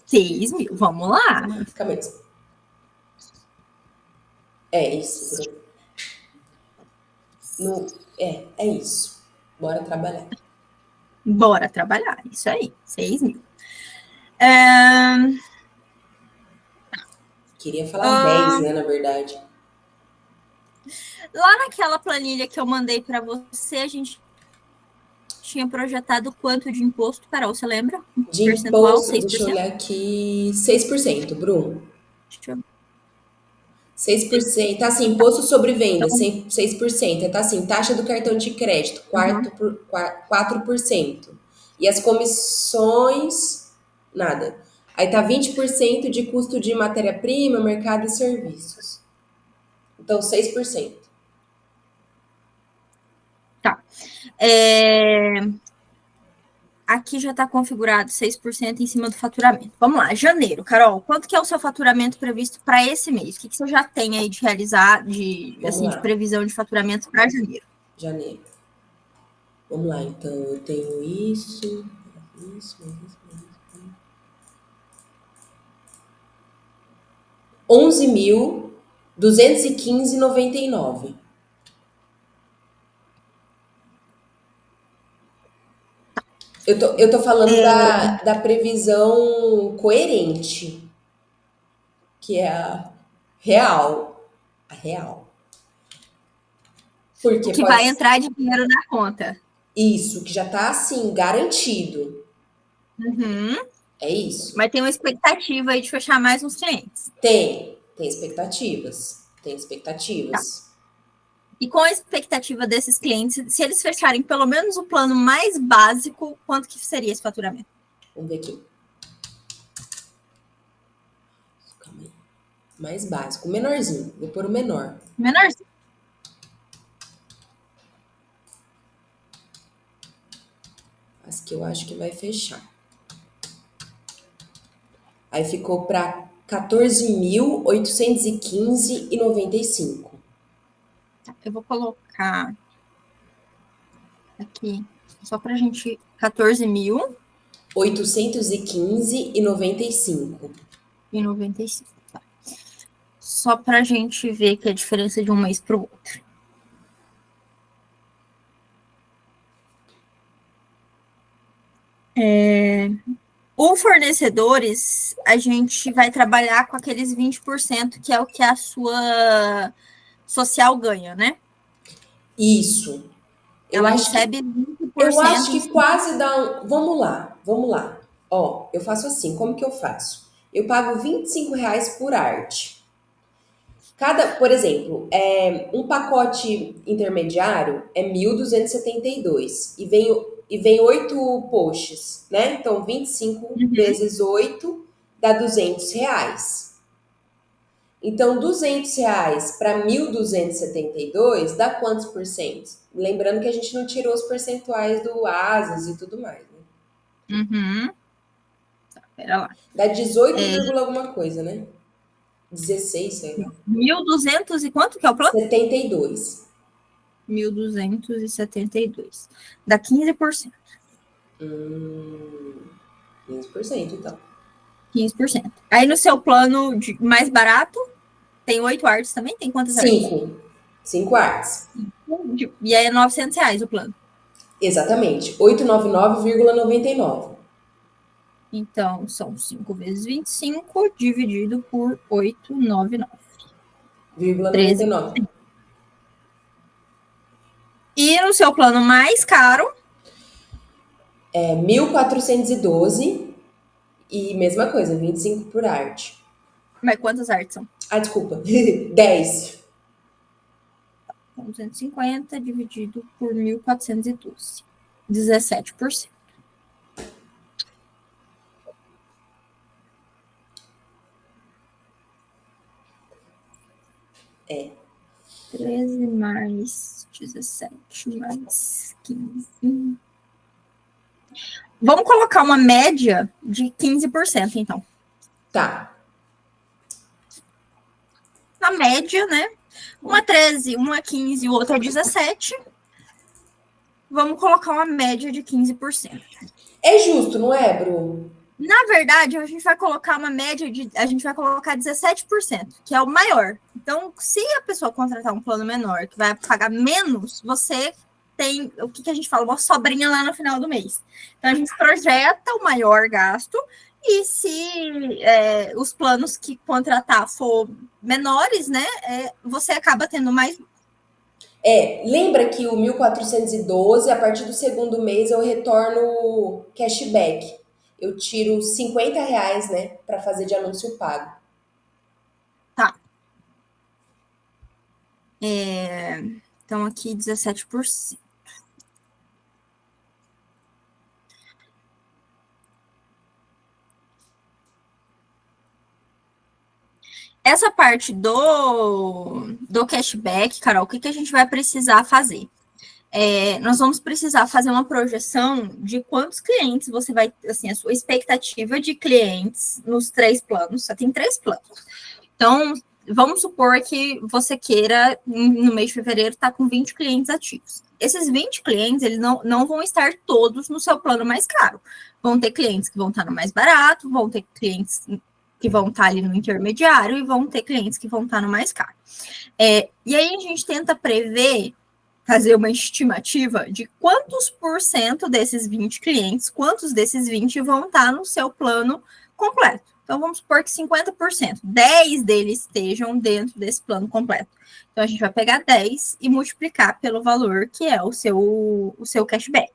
6 mil. Vamos lá. Fica mesmo. É isso, Bru. É isso. Bora trabalhar. Bora trabalhar. Isso aí. 6 mil. Queria falar 10, né, na verdade. Lá naquela planilha que eu mandei para você, a gente tinha projetado quanto de imposto, Carol, você lembra? De Percentual, imposto, 6%? deixa eu olhar aqui, 6%, Bruno. Deixa eu... 6%, tá assim, imposto sobre venda, Então, 6%, tá assim, taxa do cartão de crédito, 4%. E as comissões, nada. Aí tá 20% de custo de matéria-prima, mercado e serviços. Então, 6%. tá. Aqui já está configurado 6% em cima do faturamento. Vamos lá, janeiro. Carol, quanto que é o seu faturamento previsto para esse mês? O que você já tem aí de realizar, de previsão de faturamento para janeiro? Janeiro. Vamos lá, então, eu tenho isso. 11.215,99. Eu tô falando da previsão coerente, que é a real. A real. Porque que vai entrar de dinheiro na conta. Isso, que já tá assim, garantido. Uhum. É isso. Mas tem uma expectativa aí de fechar mais uns clientes. Tem expectativas. Tem expectativas. Tá. E com a expectativa desses clientes, se eles fecharem pelo menos o plano mais básico, quanto que seria esse faturamento? Vamos ver aqui. Calma aí. Mais básico. Menorzinho. Vou pôr o menor. Menorzinho. As que eu acho que vai fechar. Aí ficou para 14.815,95. Eu vou colocar aqui, só para a gente, 14.000. 815,95. E 95. Tá. Só para a gente ver que é a diferença de um mês para o outro. O fornecedores, a gente vai trabalhar com aqueles 20%, que é o que a sua social ganha, né? Isso. Ela recebe 20%. Eu acho que quase dá um... Vamos lá. Ó, eu faço assim, como que eu faço? Eu pago R$ 25 por arte. Por exemplo, um pacote intermediário é 1.272 e vem 8 posts, né? Então, 25 vezes 8 dá R$ 200. Então, R$ 200 para 1.272 dá quantos por cento? Lembrando que a gente não tirou os percentuais do Asas e tudo mais, né? Uhum. Tá, pera lá. Dá 18, alguma coisa, né? 16, sei lá. 1.200 e quanto que é o plano? 72. 1.272. Dá 15%. 15%, então. 15%. Aí no seu plano mais barato, tem 8 artes também? Tem quantas artes? 5 artes. E aí é R$ 900 o plano. Exatamente. 899,99. Então, são 5 vezes 25 dividido por 899. 13. 0,99. E no seu plano mais caro, É 1.412 e mesma coisa, 25 por arte. mas quantas artes são? Ah, desculpa. 10. Então, 250 dividido por 1.412. 17%. É. 13 mais 17 mais 15. Vamos colocar uma média de 15%, então. Tá. Na média, né? Uma 13, uma 15, outra 17. Vamos colocar uma média de 15%. É justo, não é, Bru? Na verdade, a gente vai colocar uma média de. A gente vai colocar 17%, que é o maior. Então, se a pessoa contratar um plano menor, que vai pagar menos, você tem o que a gente fala, uma sobrinha lá no final do mês. Então, a gente projeta o maior gasto, e se os planos que contratar for menores, né, você acaba tendo mais. Lembra que o 1.412, a partir do segundo mês, eu retorno cashback. Eu tiro R$ 50, né, para fazer de anúncio pago. Tá. Então, aqui 17%. Essa parte do cashback, Carol, o que a gente vai precisar fazer? Nós vamos precisar fazer uma projeção de quantos clientes você vai, assim, a sua expectativa de clientes nos 3 planos. Só tem 3 planos. Então, vamos supor que você queira, no mês de fevereiro, estar com 20 clientes ativos. Esses 20 clientes, eles não vão estar todos no seu plano mais caro. Vão ter clientes que vão estar no mais barato, vão ter clientes que vão estar ali no intermediário e vão ter clientes que vão estar no mais caro. E aí a gente tenta prever, fazer uma estimativa de quantos por cento desses 20 clientes, quantos desses 20 vão estar no seu plano completo. Então, vamos supor que 50%, 10 deles estejam dentro desse plano completo. Então, a gente vai pegar 10 e multiplicar pelo valor que é o seu cashback.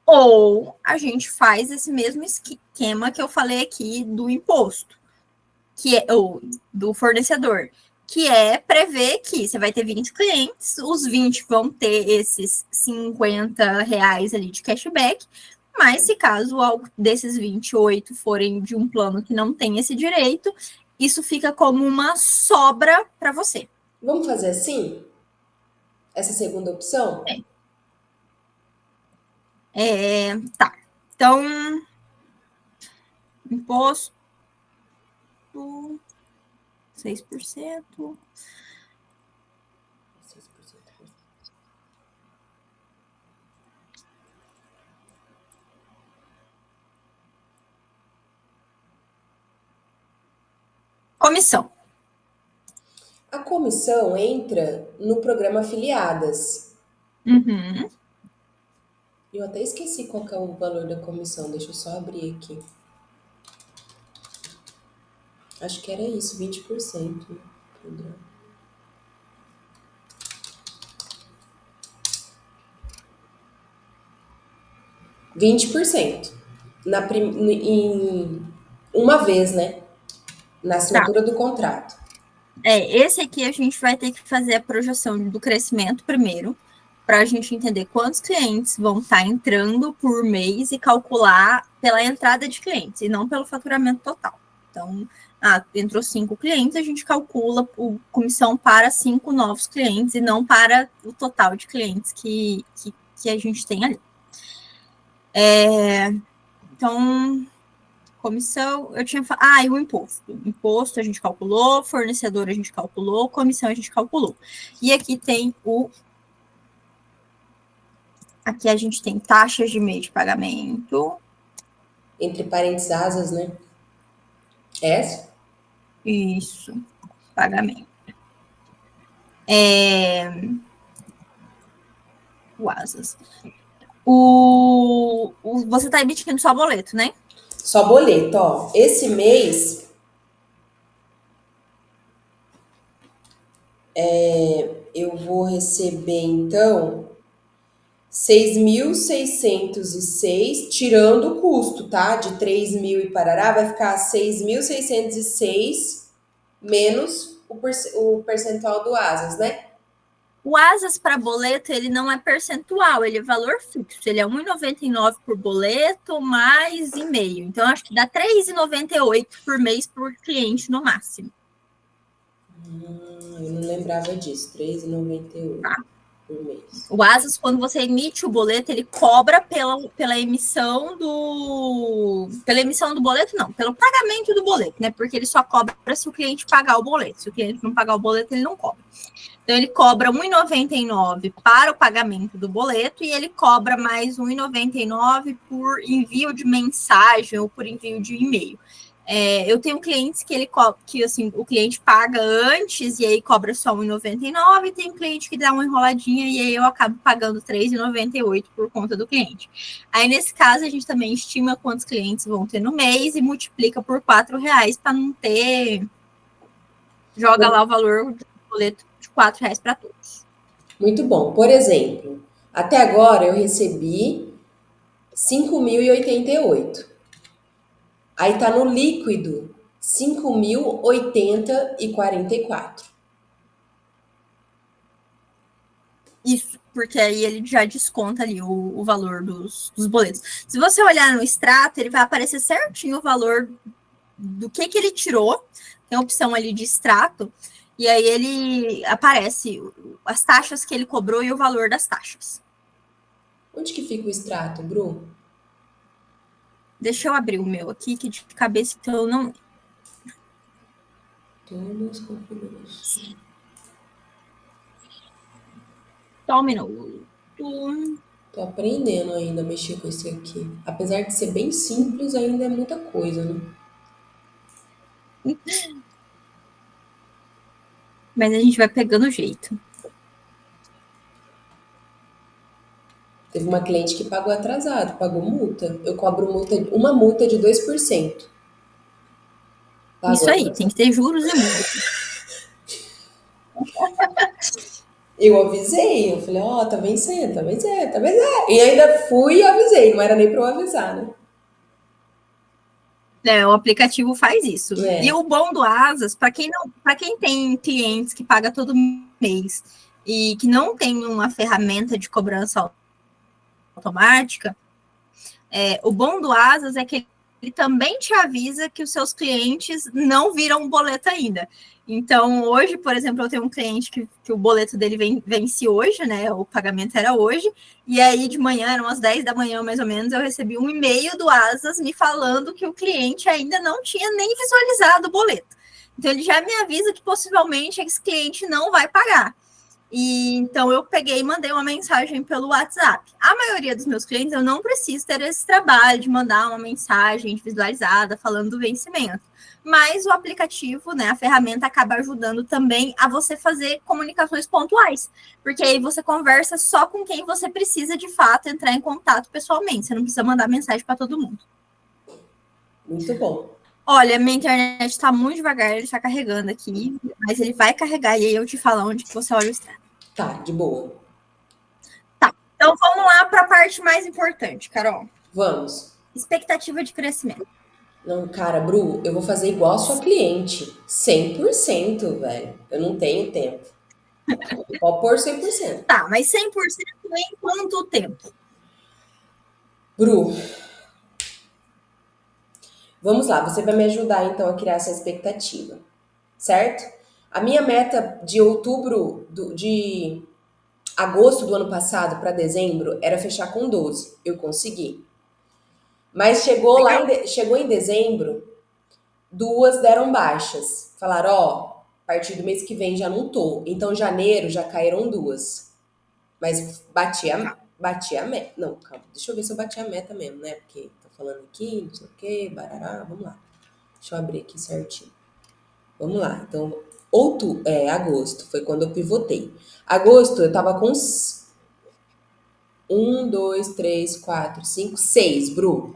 Ou a gente faz esse mesmo esquema que eu falei aqui do imposto, ou do fornecedor, que é prever que você vai ter 20 clientes, os 20 vão ter esses R$ 50 ali de cashback, mas se caso desses 28 forem de um plano que não tem esse direito, isso fica como uma sobra para você. Vamos fazer assim? Essa segunda opção? Tá. Então, imposto 6%. Comissão. A comissão entra no programa Afiliadas. Uhum. Eu até esqueci qual que é o valor da comissão. Deixa eu só abrir aqui. Acho que era isso, 20%. Né? 20%. Em uma vez, né? Na Tá. assinatura do contrato. Esse aqui a gente vai ter que fazer a projeção do crescimento primeiro, para a gente entender quantos clientes vão estar entrando por mês e calcular pela entrada de clientes, e não pelo faturamento total. Então, entrou 5 clientes, a gente calcula a comissão para 5 novos clientes e não para o total de clientes que a gente tem ali. Então, comissão, eu tinha falado. E o imposto. Imposto a gente calculou, fornecedor a gente calculou, comissão a gente calculou. E aqui tem Aqui a gente tem taxas de meio de pagamento. Entre parênteses, asas, né? Essa? Isso, pagamento. O asas. Você está emitindo só boleto, né? Só boleto, ó. Esse mês eu vou receber, então, 6.606 tirando o custo, tá? De 3.000 e parará, vai ficar 6.606 menos o percentual do Asas, né? O Asas para boleto, ele não é percentual, ele é valor fixo. Ele é 1,99 por boleto, mais e-mail. Então, acho que dá 3,98 por mês por cliente no máximo. Eu não lembrava disso. 3,98 Tá? por mês. O Asas, quando você emite o boleto, ele cobra pela emissão do. Pela emissão do boleto, não, pelo pagamento do boleto, né? Porque ele só cobra se o cliente pagar o boleto. Se o cliente não pagar o boleto, ele não cobra. Então, ele cobra R$ 1,99 para o pagamento do boleto e ele cobra mais R$ 1,99 por envio de mensagem ou por envio de e-mail. Eu tenho clientes que assim, o cliente paga antes e aí cobra só R$ 1,99, e tem um cliente que dá uma enroladinha e aí eu acabo pagando R$ 3,98 por conta do cliente. Aí, nesse caso, a gente também estima quantos clientes vão ter no mês e multiplica por R$ 4 para não ter. Joga lá o valor do boleto de R$ 4 para todos. Muito bom. Por exemplo, até agora eu recebi 5.088. Aí tá no líquido 5.080,44. Isso, porque aí ele já desconta ali o valor dos boletos. Se você olhar no extrato, ele vai aparecer certinho o valor do que ele tirou. Tem a opção ali de extrato. E aí ele aparece as taxas que ele cobrou e o valor das taxas. Onde que fica o extrato, Bru? Deixa eu abrir o meu aqui, que de cabeça então eu não. Todas configurações. Só um minuto. Tô aprendendo ainda a mexer com esse aqui. Apesar de ser bem simples, ainda é muita coisa, né? Mas a gente vai pegando o jeito. Teve uma cliente que pagou atrasado, pagou multa. Eu cobro uma multa de 2%. Pagou Isso aí, tem atrasado. que ter juros e multa. Eu avisei, eu falei, ó, tá vencendo, tá vencendo, tá vencendo. E ainda fui e avisei, não era nem pra eu avisar, né? O aplicativo faz isso. E É. o bom do Asas, para quem tem clientes que paga todo mês e que não tem uma ferramenta de cobrança automática, o bom do Asas é que ele também te avisa que os seus clientes não viram o boleto ainda. Então, hoje, por exemplo, eu tenho um cliente que o boleto dele vence hoje, né? O pagamento era hoje, e aí de manhã, eram umas 10 da manhã, mais ou menos, eu recebi um e-mail do Asas me falando que o cliente ainda não tinha nem visualizado o boleto. Então, ele já me avisa que possivelmente esse cliente não vai pagar. E então eu peguei e mandei uma mensagem pelo WhatsApp. A maioria dos meus clientes eu não preciso ter esse trabalho de mandar uma mensagem visualizada falando do vencimento. Mas o aplicativo, né, a ferramenta acaba ajudando também a você fazer comunicações pontuais, porque aí você conversa só com quem você precisa de fato entrar em contato pessoalmente. Você não precisa mandar mensagem para todo mundo. Muito bom. Olha, minha internet está muito devagar, ele está carregando aqui, mas ele vai carregar e aí eu te falo onde que você olha o extrato. Tá, de boa. Tá, então vamos lá para a parte mais importante, Carol. Vamos. Expectativa de crescimento. Não, cara, Bru, eu vou fazer igual a sua cliente. 100%, velho. Eu não tenho tempo. Pode pôr 100%. Tá, mas 100% em quanto tempo? Bru, vamos lá. Você vai me ajudar, então, a criar essa expectativa. Certo? A minha meta de de agosto do ano passado para dezembro era fechar com 12. Eu consegui. Mas Legal. chegou em dezembro, duas deram baixas. Falaram, ó, a partir do mês que vem já não tô. Então, janeiro já caíram duas. Mas bati a meta. Não, calma. Deixa eu ver se eu bati a meta mesmo, né? Porque tá falando aqui, não sei o quê, barará. Vamos lá. Deixa eu abrir aqui certinho. Vamos lá. Então, agosto foi quando eu pivotei. Agosto eu tava com 1, 2, 3, 4, 5, 6, Bru.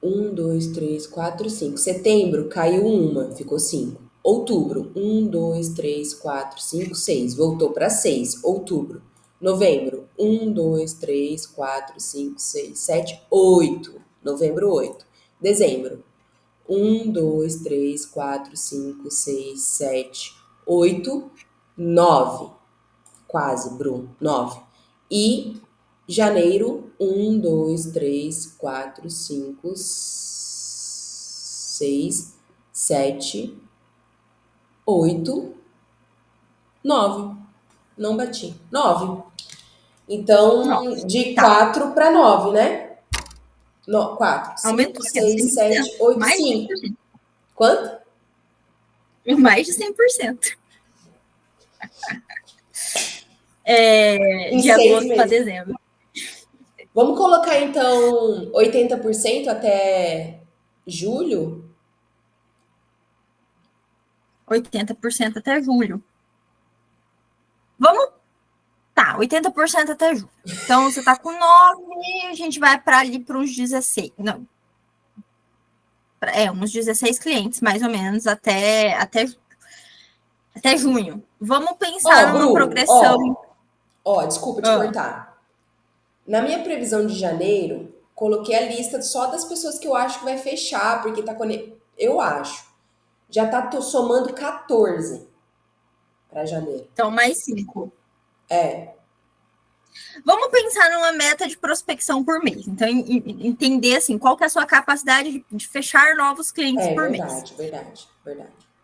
1, 2, 3, 4, 5. Setembro, caiu uma, ficou 5. Outubro, 1, 2, 3, 4, 5, 6. Voltou para 6. Outubro. Novembro, 1, 2, 3, 4, 5, 6, 7, 8. Novembro, 8. Dezembro, 1, 2, 3, 4, 5, 6, 7, 8, 9. Quase, Bruno, 9. E janeiro, 1, 2, 3, 4, 5, 6, 7, 8, 9. Não bati. 9. Então, 9. de Tá. 4 para 9, né? 4, 5, Aumentou aqui, ó, 6, 7, 100%. 8, Mais de 5. 100%. Quanto? Mais de 100%. Em De 6 agosto para meses. dezembro. Vamos colocar, então, 80% até julho? 80% até julho. Vamos. Tá, 80% até julho. Então, você tá com 9, a gente vai para ali para uns 16. Não. Uns 16 clientes, mais ou menos, até junho. Vamos pensar Ó, numa Bru, progressão. desculpa te Ah, cortar. Na minha previsão de janeiro, coloquei a lista só das pessoas que eu acho que vai fechar, porque tá eu acho. Já tá somando 14 para janeiro. então, mais 5. É, Vamos pensar numa meta de prospecção por mês. Então, entender assim, qual que é a sua capacidade de fechar novos clientes por mês. verdade.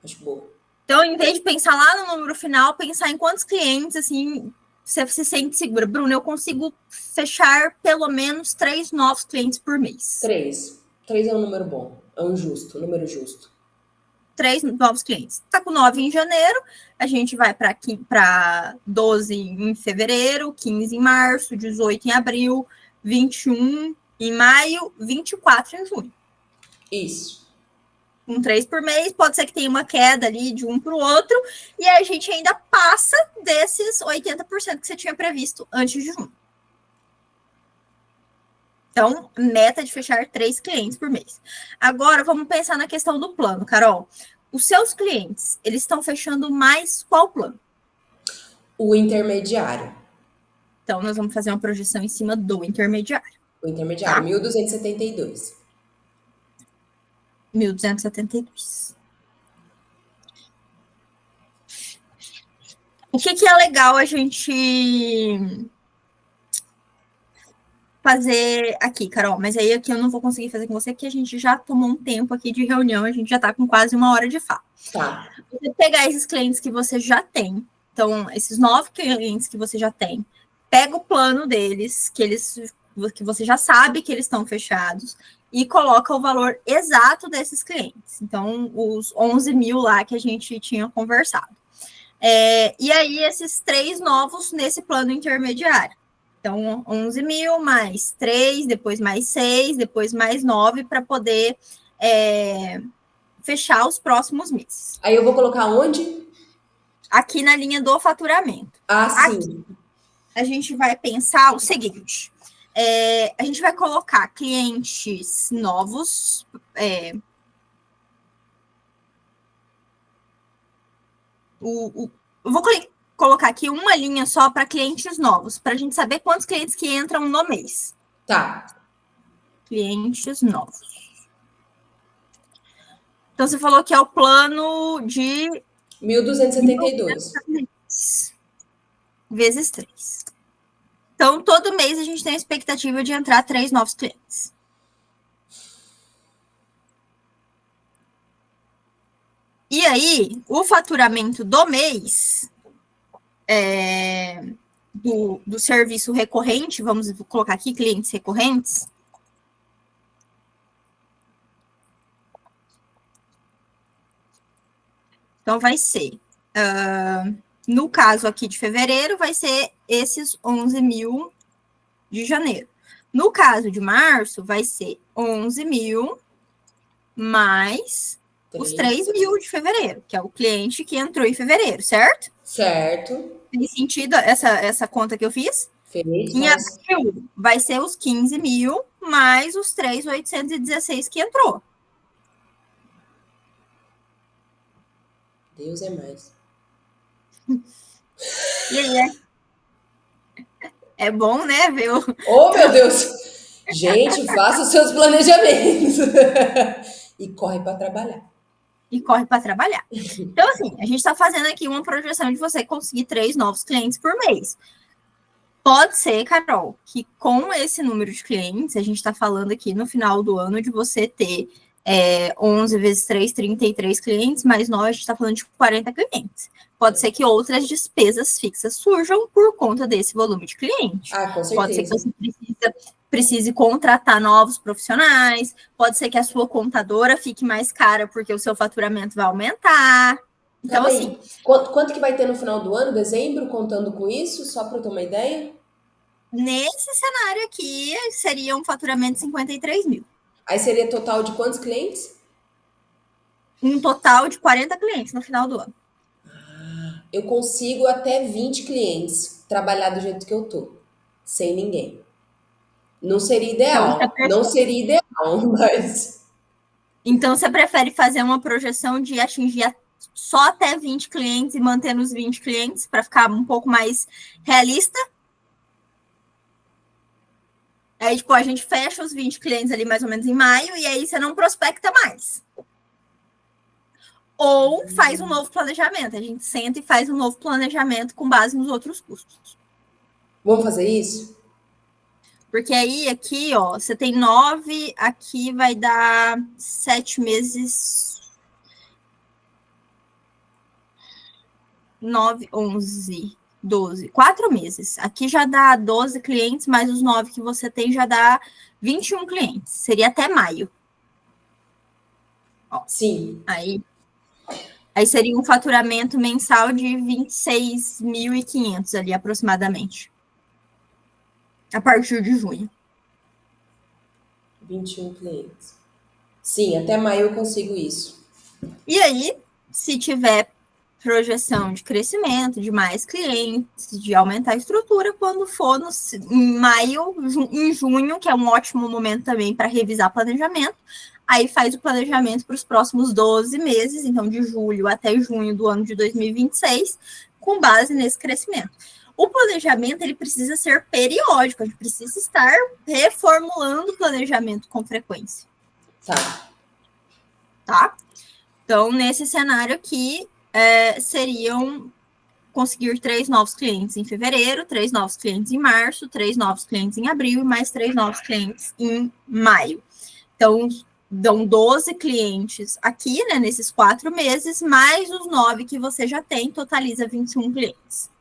Acho boa. Então, em vez de pensar lá no número final, pensar em quantos clientes, assim, você se sente segura. Bruno, eu consigo fechar pelo menos 3 novos clientes por mês. 3. 3 é um número bom. É um número justo. 3 novos clientes. Tá com 9 em janeiro, a gente vai para 12 em fevereiro, 15 em março, 18 em abril, 21 em maio, 24 em junho. Isso. Com 3 por mês, pode ser que tenha uma queda ali de um para o outro, e a gente ainda passa desses 80% que você tinha previsto antes de junho. Então, meta de fechar 3 clientes por mês. Agora, vamos pensar na questão do plano, Carol. Os seus clientes, eles estão fechando mais qual plano? O intermediário. Então, nós vamos fazer uma projeção em cima do intermediário, O intermediário, tá? 1272. 1.272. O que é legal a gente fazer aqui, Carol? Mas aí aqui eu não vou conseguir fazer com você, porque a gente já tomou um tempo aqui de reunião, a gente já está com quase 1 hora de fala. Tá. Você pegar esses clientes que você já tem, então, esses 9 clientes que você já tem, pega o plano deles, que você já sabe que eles estão fechados, e coloca o valor exato desses clientes. Então, os 11 mil lá que a gente tinha conversado. E aí, esses 3 novos nesse plano intermediário. Então, 11 mil mais 3, depois mais 6, depois mais 9, para poder fechar os próximos meses. Aí eu vou colocar onde? Aqui na linha do faturamento. Ah, sim. Aqui, a gente vai pensar o seguinte: a gente vai colocar clientes novos. Eu vou colocar aqui uma linha só para clientes novos, para a gente saber quantos clientes que entram no mês. Tá. Clientes novos. Então, você falou que é o plano de 1272. vezes 3. Então, todo mês a gente tem a expectativa de entrar 3 novos clientes. E aí, o faturamento do mês do serviço recorrente, vamos colocar aqui clientes recorrentes. Então, vai ser, no caso aqui de fevereiro, vai ser esses 11 mil de janeiro. No caso de março, vai ser 11 mil mais os 3 mil de fevereiro, que é o cliente que entrou em fevereiro, certo? Certo. Tem sentido essa conta que eu fiz? Perfeito, Em mas abril, vai ser os 15 mil mais os 3.816 que entrou. Deus é mais. E aí, é bom, né, ver Oh, meu Deus! Gente, faça os seus planejamentos. E corre para trabalhar. e corre para trabalhar. Então, assim, a gente está fazendo aqui uma projeção de você conseguir 3 novos clientes por mês. Pode ser, Carol, que com esse número de clientes, a gente está falando aqui no final do ano de você ter 11 vezes 3, 33 clientes, mas nós a gente está falando de 40 clientes. Pode ser que outras despesas fixas surjam por conta desse volume de cliente. Ah, com Pode ser que certeza. você precise contratar novos profissionais, pode ser que a sua contadora fique mais cara porque o seu faturamento vai aumentar. Então, Calma assim, aí. Quanto que vai ter no final do ano, dezembro, contando com isso? Só para eu ter uma ideia? nesse cenário aqui, seria um faturamento de 53 mil. Aí seria total de quantos clientes? Um total de 40 clientes no final do ano. Eu consigo até 20 clientes trabalhar do jeito que eu tô, sem ninguém. Não seria Então, ideal, não seria ideal, mas você prefere fazer uma projeção de atingir só até 20 clientes e manter nos 20 clientes para ficar um pouco mais realista? Aí, tipo, a gente fecha os 20 clientes ali mais ou menos em maio e aí você não prospecta mais. Ou faz um novo planejamento. A gente senta e faz um novo planejamento com base nos outros custos. vamos fazer isso? Porque aí, aqui, ó, você tem 9, aqui vai dar 7 meses. 9, 11, 12, 4 meses. Aqui já dá 12 clientes, mais os 9 que você tem já dá 21 clientes. Seria até maio. Ó, Sim. aí seria um faturamento mensal de 26.500 ali, aproximadamente. A partir de junho. 21 clientes. Sim, até maio eu consigo isso. E aí, se tiver projeção de crescimento, de mais clientes, de aumentar a estrutura, quando for em maio, em junho, que é um ótimo momento também para revisar planejamento, aí faz o planejamento para os próximos 12 meses, então de julho até junho do ano de 2026, com base nesse crescimento. O planejamento ele precisa ser periódico, a gente precisa estar reformulando o planejamento com frequência. Tá? Então, nesse cenário aqui, seriam conseguir 3 novos clientes em fevereiro, 3 novos clientes em março, 3 novos clientes em abril e mais 3 novos clientes em maio. Então, dão 12 clientes aqui, né, nesses 4 meses, mais os 9 que você já tem, totaliza 21 clientes.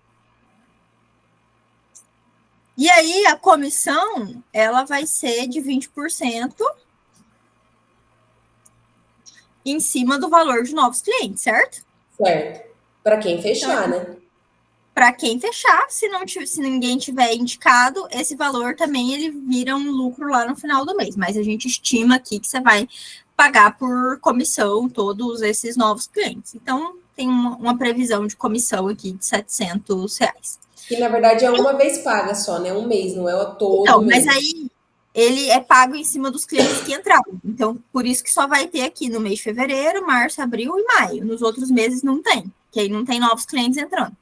E aí, a comissão, ela vai ser de 20% em cima do valor de novos clientes, certo? Certo. Para quem Então, fechar, né? para quem fechar, se ninguém tiver indicado, esse valor também ele vira um lucro lá no final do mês. Mas a gente estima aqui que você vai pagar por comissão todos esses novos clientes. Então, tem uma previsão de comissão aqui de R$700. Que na verdade é uma vez paga só, né? Um mês, não é todo Então, mas mês. aí ele é pago em cima dos clientes que entraram. Então, por isso que só vai ter aqui no mês de fevereiro, março, abril e maio. Nos outros meses não tem, que aí não tem novos clientes entrando.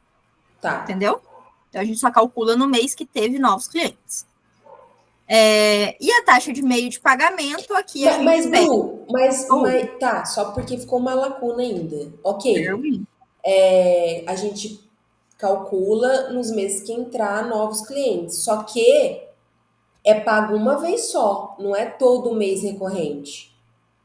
Tá. Entendeu? Então, a gente só calcula no mês que teve novos clientes. E a taxa de meio de pagamento, aqui a gente Mas, pega. Bru, tá, só porque ficou uma lacuna ainda. Ok. A gente calcula nos meses que entrar novos clientes. Só que é pago uma vez só, não é todo mês recorrente.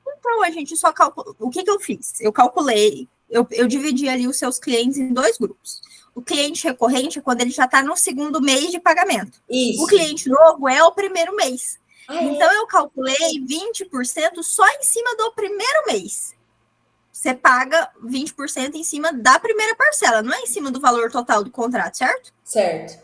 Então, a gente só calcula. O que eu fiz? Eu calculei, eu dividi ali os seus clientes em 2 grupos. O cliente recorrente é quando ele já está no segundo mês de pagamento. O Isso. cliente novo é o primeiro mês. Ah, Então, eu calculei 20% só em cima do primeiro mês. Você paga 20% em cima da primeira parcela, não é em cima do valor total do contrato, certo? certo.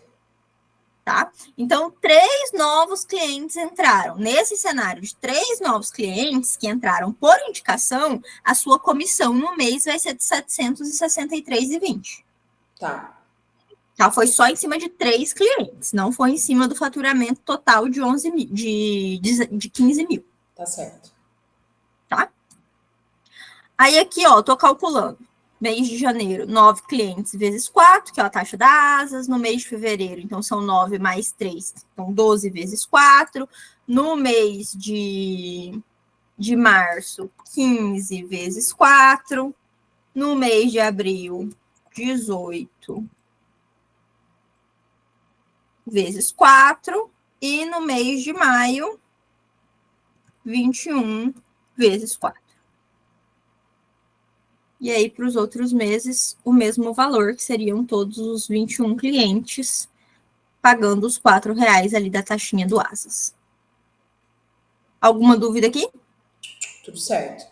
Tá? Então, 3 novos clientes entraram. Nesse cenário de 3 novos clientes que entraram por indicação, a sua comissão no mês vai ser de R$763,20. Tá. Tá? Foi só em cima de 3 clientes, não foi em cima do faturamento total de 11 mil, de 15 mil. Tá certo. Tá? Aí aqui, ó, tô calculando. Mês de janeiro, 9 clientes vezes 4, que é a taxa da asas. No mês de fevereiro, então, são 9 mais 3, então 12 vezes 4. No mês de março, 15 vezes 4. No mês de abril, 18 vezes 4. E no mês de maio, 21 vezes 4. E aí, para os outros meses, o mesmo valor, que seriam todos os 21 clientes, pagando os R$ 4 ali da taxinha do Asas. Alguma dúvida aqui? Tudo certo.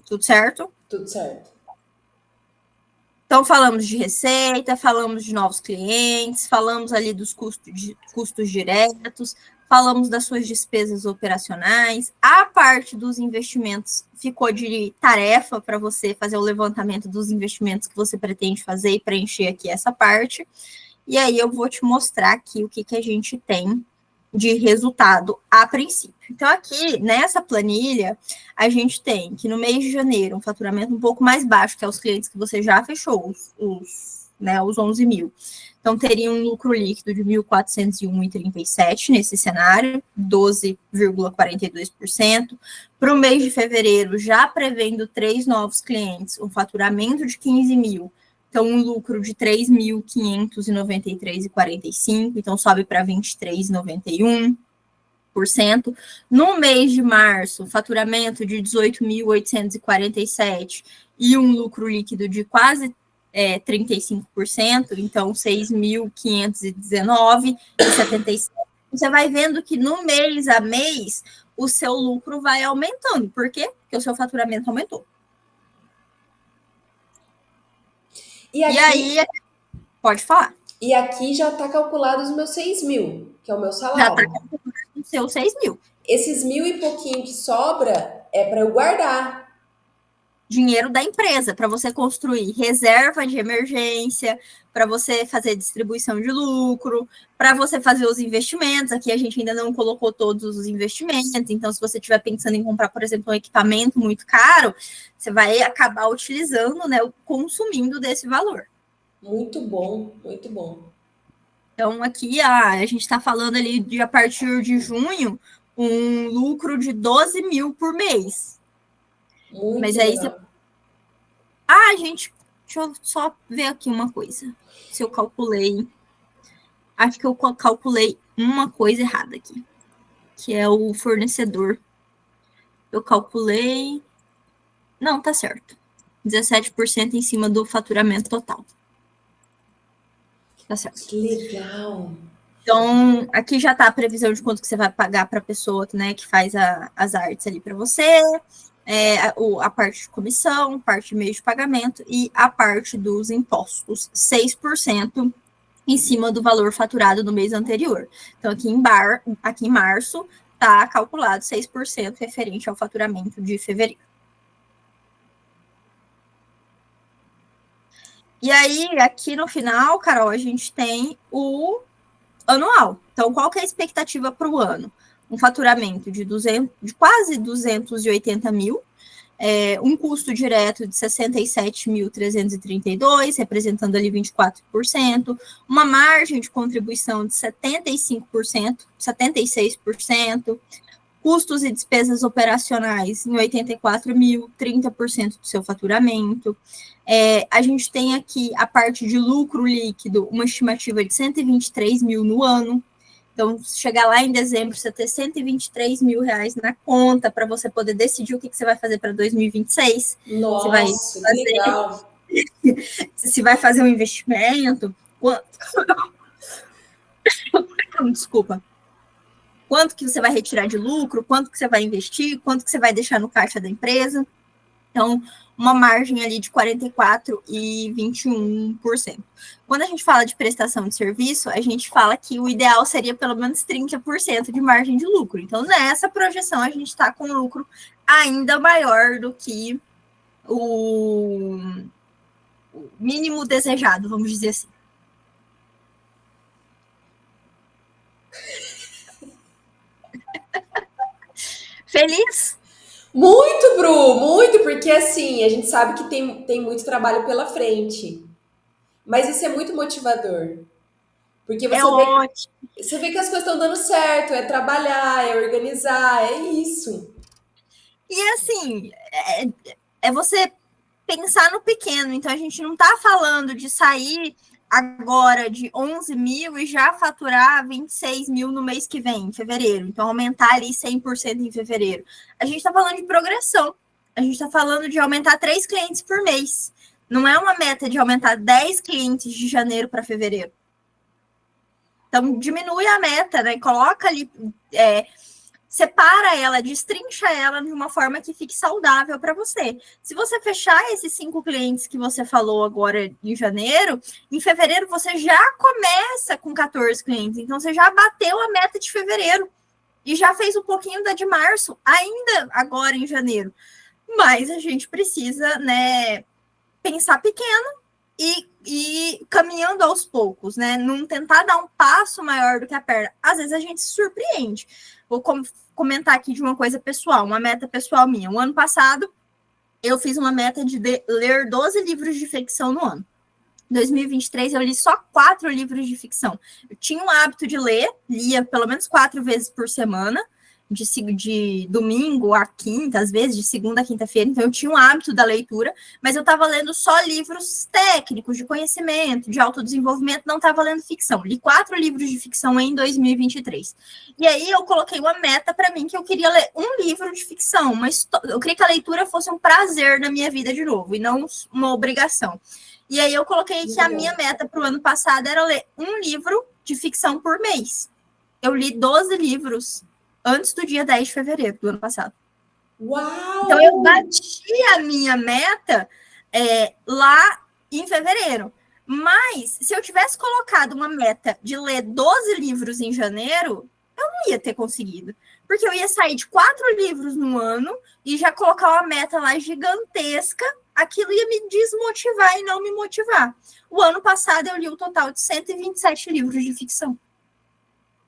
Tudo certo? Tudo certo. Então, falamos de receita, falamos de novos clientes, falamos ali dos custos diretos, falamos das suas despesas operacionais. A parte dos investimentos ficou de tarefa para você fazer o levantamento dos investimentos que você pretende fazer e preencher aqui essa parte. E aí eu vou te mostrar aqui o que a gente tem de resultado a princípio. Então, aqui nessa planilha, a gente tem que no mês de janeiro, um faturamento um pouco mais baixo, que é os clientes que você já fechou, os 11 mil. Então, teria um lucro líquido de 1.401,37 nesse cenário, 12,42%. Para o mês de fevereiro, já prevendo 3 novos clientes, um faturamento de 15 mil, então, um lucro de 3.593,45, então sobe para 23,91%. No mês de março, faturamento de 18.847 e um lucro líquido de quase 35%, então 6.519,77. Você vai vendo que no mês a mês o seu lucro vai aumentando. Por quê? Porque o seu faturamento aumentou. E aí, pode falar. E aqui já está calculado os meus 6 mil, que é o meu salário. Já está calculado os seus 6 mil. Esses 1.000 e pouquinho que sobra é para eu guardar. Dinheiro da empresa, para você construir reserva de emergência, para você fazer distribuição de lucro, para você fazer os investimentos. Aqui a gente ainda não colocou todos os investimentos, então se você estiver pensando em comprar, por exemplo, um equipamento muito caro, você vai acabar utilizando, né, consumindo desse valor. Muito bom, muito bom. Então, aqui a gente está falando ali de, a partir de junho, um lucro de 12 mil por mês. Muito Mas aí legal. você... gente, deixa eu só ver aqui uma coisa. Se eu calculei... Acho que eu calculei uma coisa errada aqui, que é o fornecedor. Eu calculei... Não, tá certo. 17% em cima do faturamento total. Tá certo. Que legal. Então, aqui já está a previsão de quanto que você vai pagar para a pessoa, né, que faz as artes ali para você, a parte de comissão, parte de meio de pagamento e a parte dos impostos, 6% em cima do valor faturado no mês anterior. Então, aqui em março, está calculado 6% referente ao faturamento de fevereiro. E aí, aqui no final, Carol, a gente tem o anual. Então, qual que é a expectativa para o ano? Um faturamento de quase 280 mil, um custo direto de 67.332, representando ali 24%, uma margem de contribuição de 75%, 76%, custos e despesas operacionais em 84 mil, 30% do seu faturamento. A gente tem aqui a parte de lucro líquido, uma estimativa de 123 mil no ano. Então, chegar lá em dezembro, você ter 123 mil reais na conta para você poder decidir o que você vai fazer para 2026. Nossa, que legal. Se vai fazer um investimento. Desculpa. Quanto que você vai retirar de lucro, quanto que você vai investir, quanto que você vai deixar no caixa da empresa. Então, uma margem ali de 44% e 21%. Quando a gente fala de prestação de serviço, a gente fala que o ideal seria pelo menos 30% de margem de lucro. Então, nessa projeção, a gente está com um lucro ainda maior do que o mínimo desejado, vamos dizer assim. Feliz? Muito, Bru, muito, porque assim, a gente sabe que tem muito trabalho pela frente. Mas isso é muito motivador. Porque É ótimo. você vê que as coisas estão dando certo, é trabalhar, é organizar, é isso. E assim, é você pensar no pequeno. Então, a gente não está falando de sair agora de 11 mil e já faturar 26 mil no mês que vem, em fevereiro. Então, aumentar ali 100% em fevereiro. A gente está falando de progressão. A gente está falando de aumentar 3 clientes por mês. Não é uma meta de aumentar 10 clientes de janeiro para fevereiro. Então, diminui a meta, né? Coloca ali, separa ela, destrincha ela de uma forma que fique saudável para você. Se você fechar esses 5 clientes que você falou agora em janeiro, em fevereiro você já começa com 14 clientes. Então, você já bateu a meta de fevereiro e já fez um pouquinho da de março, ainda agora em janeiro. Mas a gente precisa, né, pensar pequeno e caminhando aos poucos, né? Não tentar dar um passo maior do que a perna. Às vezes a gente se surpreende. Vou comentar aqui de uma coisa pessoal, uma meta pessoal minha. O ano passado, eu fiz uma meta de ler 12 livros de ficção no ano. Em 2023, eu li só 4 livros de ficção. Eu tinha o hábito de ler, lia pelo menos 4 vezes por semana, de domingo a quinta, às vezes, de segunda a quinta-feira. Então, eu tinha um hábito da leitura, mas eu estava lendo só livros técnicos, de conhecimento, de autodesenvolvimento, não estava lendo ficção. Li 4 livros de ficção em 2023. E aí, eu coloquei uma meta para mim, que eu queria ler um livro de ficção, mas eu queria que a leitura fosse um prazer na minha vida de novo, e não uma obrigação. E aí, eu coloquei que a minha meta para o ano passado era ler um livro de ficção por mês. Eu li 12 livros antes do dia 10 de fevereiro do ano passado. Uau! Então, eu bati a minha meta lá em fevereiro. Mas, se eu tivesse colocado uma meta de ler 12 livros em janeiro, eu não ia ter conseguido. Porque eu ia sair de 4 livros no ano e já colocar uma meta lá gigantesca, aquilo ia me desmotivar e não me motivar. O ano passado, eu li o total de 127 livros de ficção.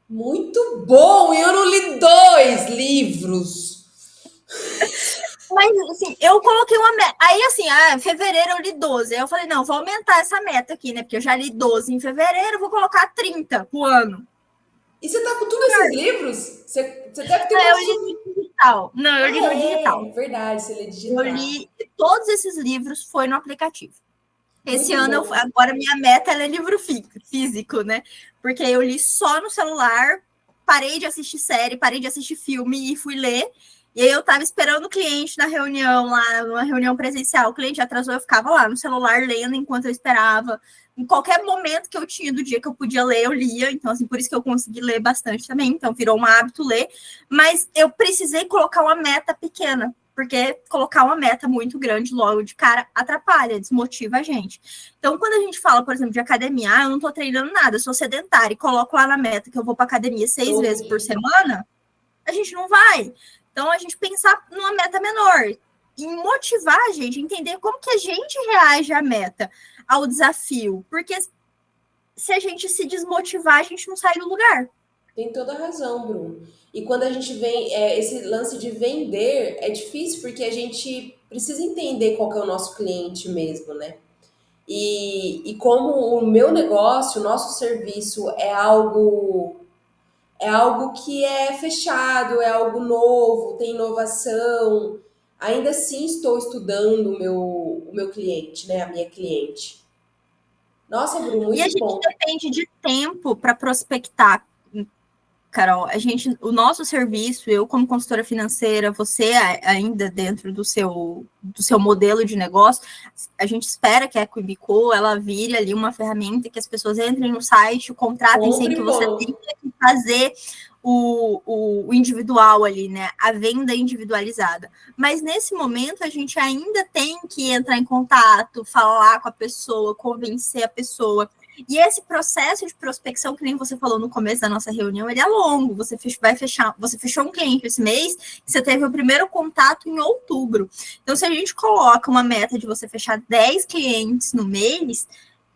Muito bom! Eu não li 2 livros. Mas, assim, eu coloquei uma meta. Aí, assim, fevereiro eu li 12. Aí eu falei, não, vou aumentar essa meta aqui, né? Porque eu já li 12 em fevereiro, vou colocar 30 pro ano. E você tá com todos esses livros? Você deve ter Não, eu uma. li no digital. Não, eu li no digital. É verdade, você lê Eu digital. li todos esses livros, foi no aplicativo. Esse Muito ano, bom. agora minha meta é livro físico, né? Porque eu li só no celular, parei de assistir série, parei de assistir filme e fui ler. E aí eu tava esperando o cliente na reunião, lá, numa reunião presencial. O cliente atrasou, eu ficava lá no celular lendo enquanto eu esperava. Em qualquer momento que eu tinha do dia que eu podia ler, eu lia. Então, assim, por isso que eu consegui ler bastante também. Então, virou um hábito ler. Mas eu precisei colocar uma meta pequena, porque colocar uma meta muito grande logo de cara atrapalha, desmotiva a gente. Então, quando a gente fala, por exemplo, de academia, eu não tô treinando nada, eu sou sedentária e coloco lá na meta que eu vou pra academia 6 vezes por semana, a gente não vai. Então, a gente pensar numa meta menor e motivar a gente, entender como que a gente reage à meta, ao desafio. Porque se a gente se desmotivar, a gente não sai do lugar. Tem toda a razão, Bruno. E quando a gente vem, esse lance de vender é difícil porque a gente precisa entender qual que é o nosso cliente mesmo, né? E como o meu negócio, o nosso serviço é algo que é fechado, é algo novo, tem inovação. Ainda assim estou estudando o meu cliente, né? A minha cliente. Nossa, Bruno, E a muito gente bom. depende de tempo para prospectar. Carol, o nosso serviço, eu como consultora financeira, você ainda dentro do seu modelo de negócio, a gente espera que a Quibico, ela vire ali uma ferramenta que as pessoas entrem no site, contratem sem Compre que você ponto. tenha que fazer o individual ali, né? A venda individualizada. Mas nesse momento a gente ainda tem que entrar em contato, falar com a pessoa, convencer a pessoa. E esse processo de prospecção, que nem você falou no começo da nossa reunião, ele é longo. Você fechou um cliente esse mês, você teve o primeiro contato em outubro. Então, se a gente coloca uma meta de você fechar 10 clientes no mês,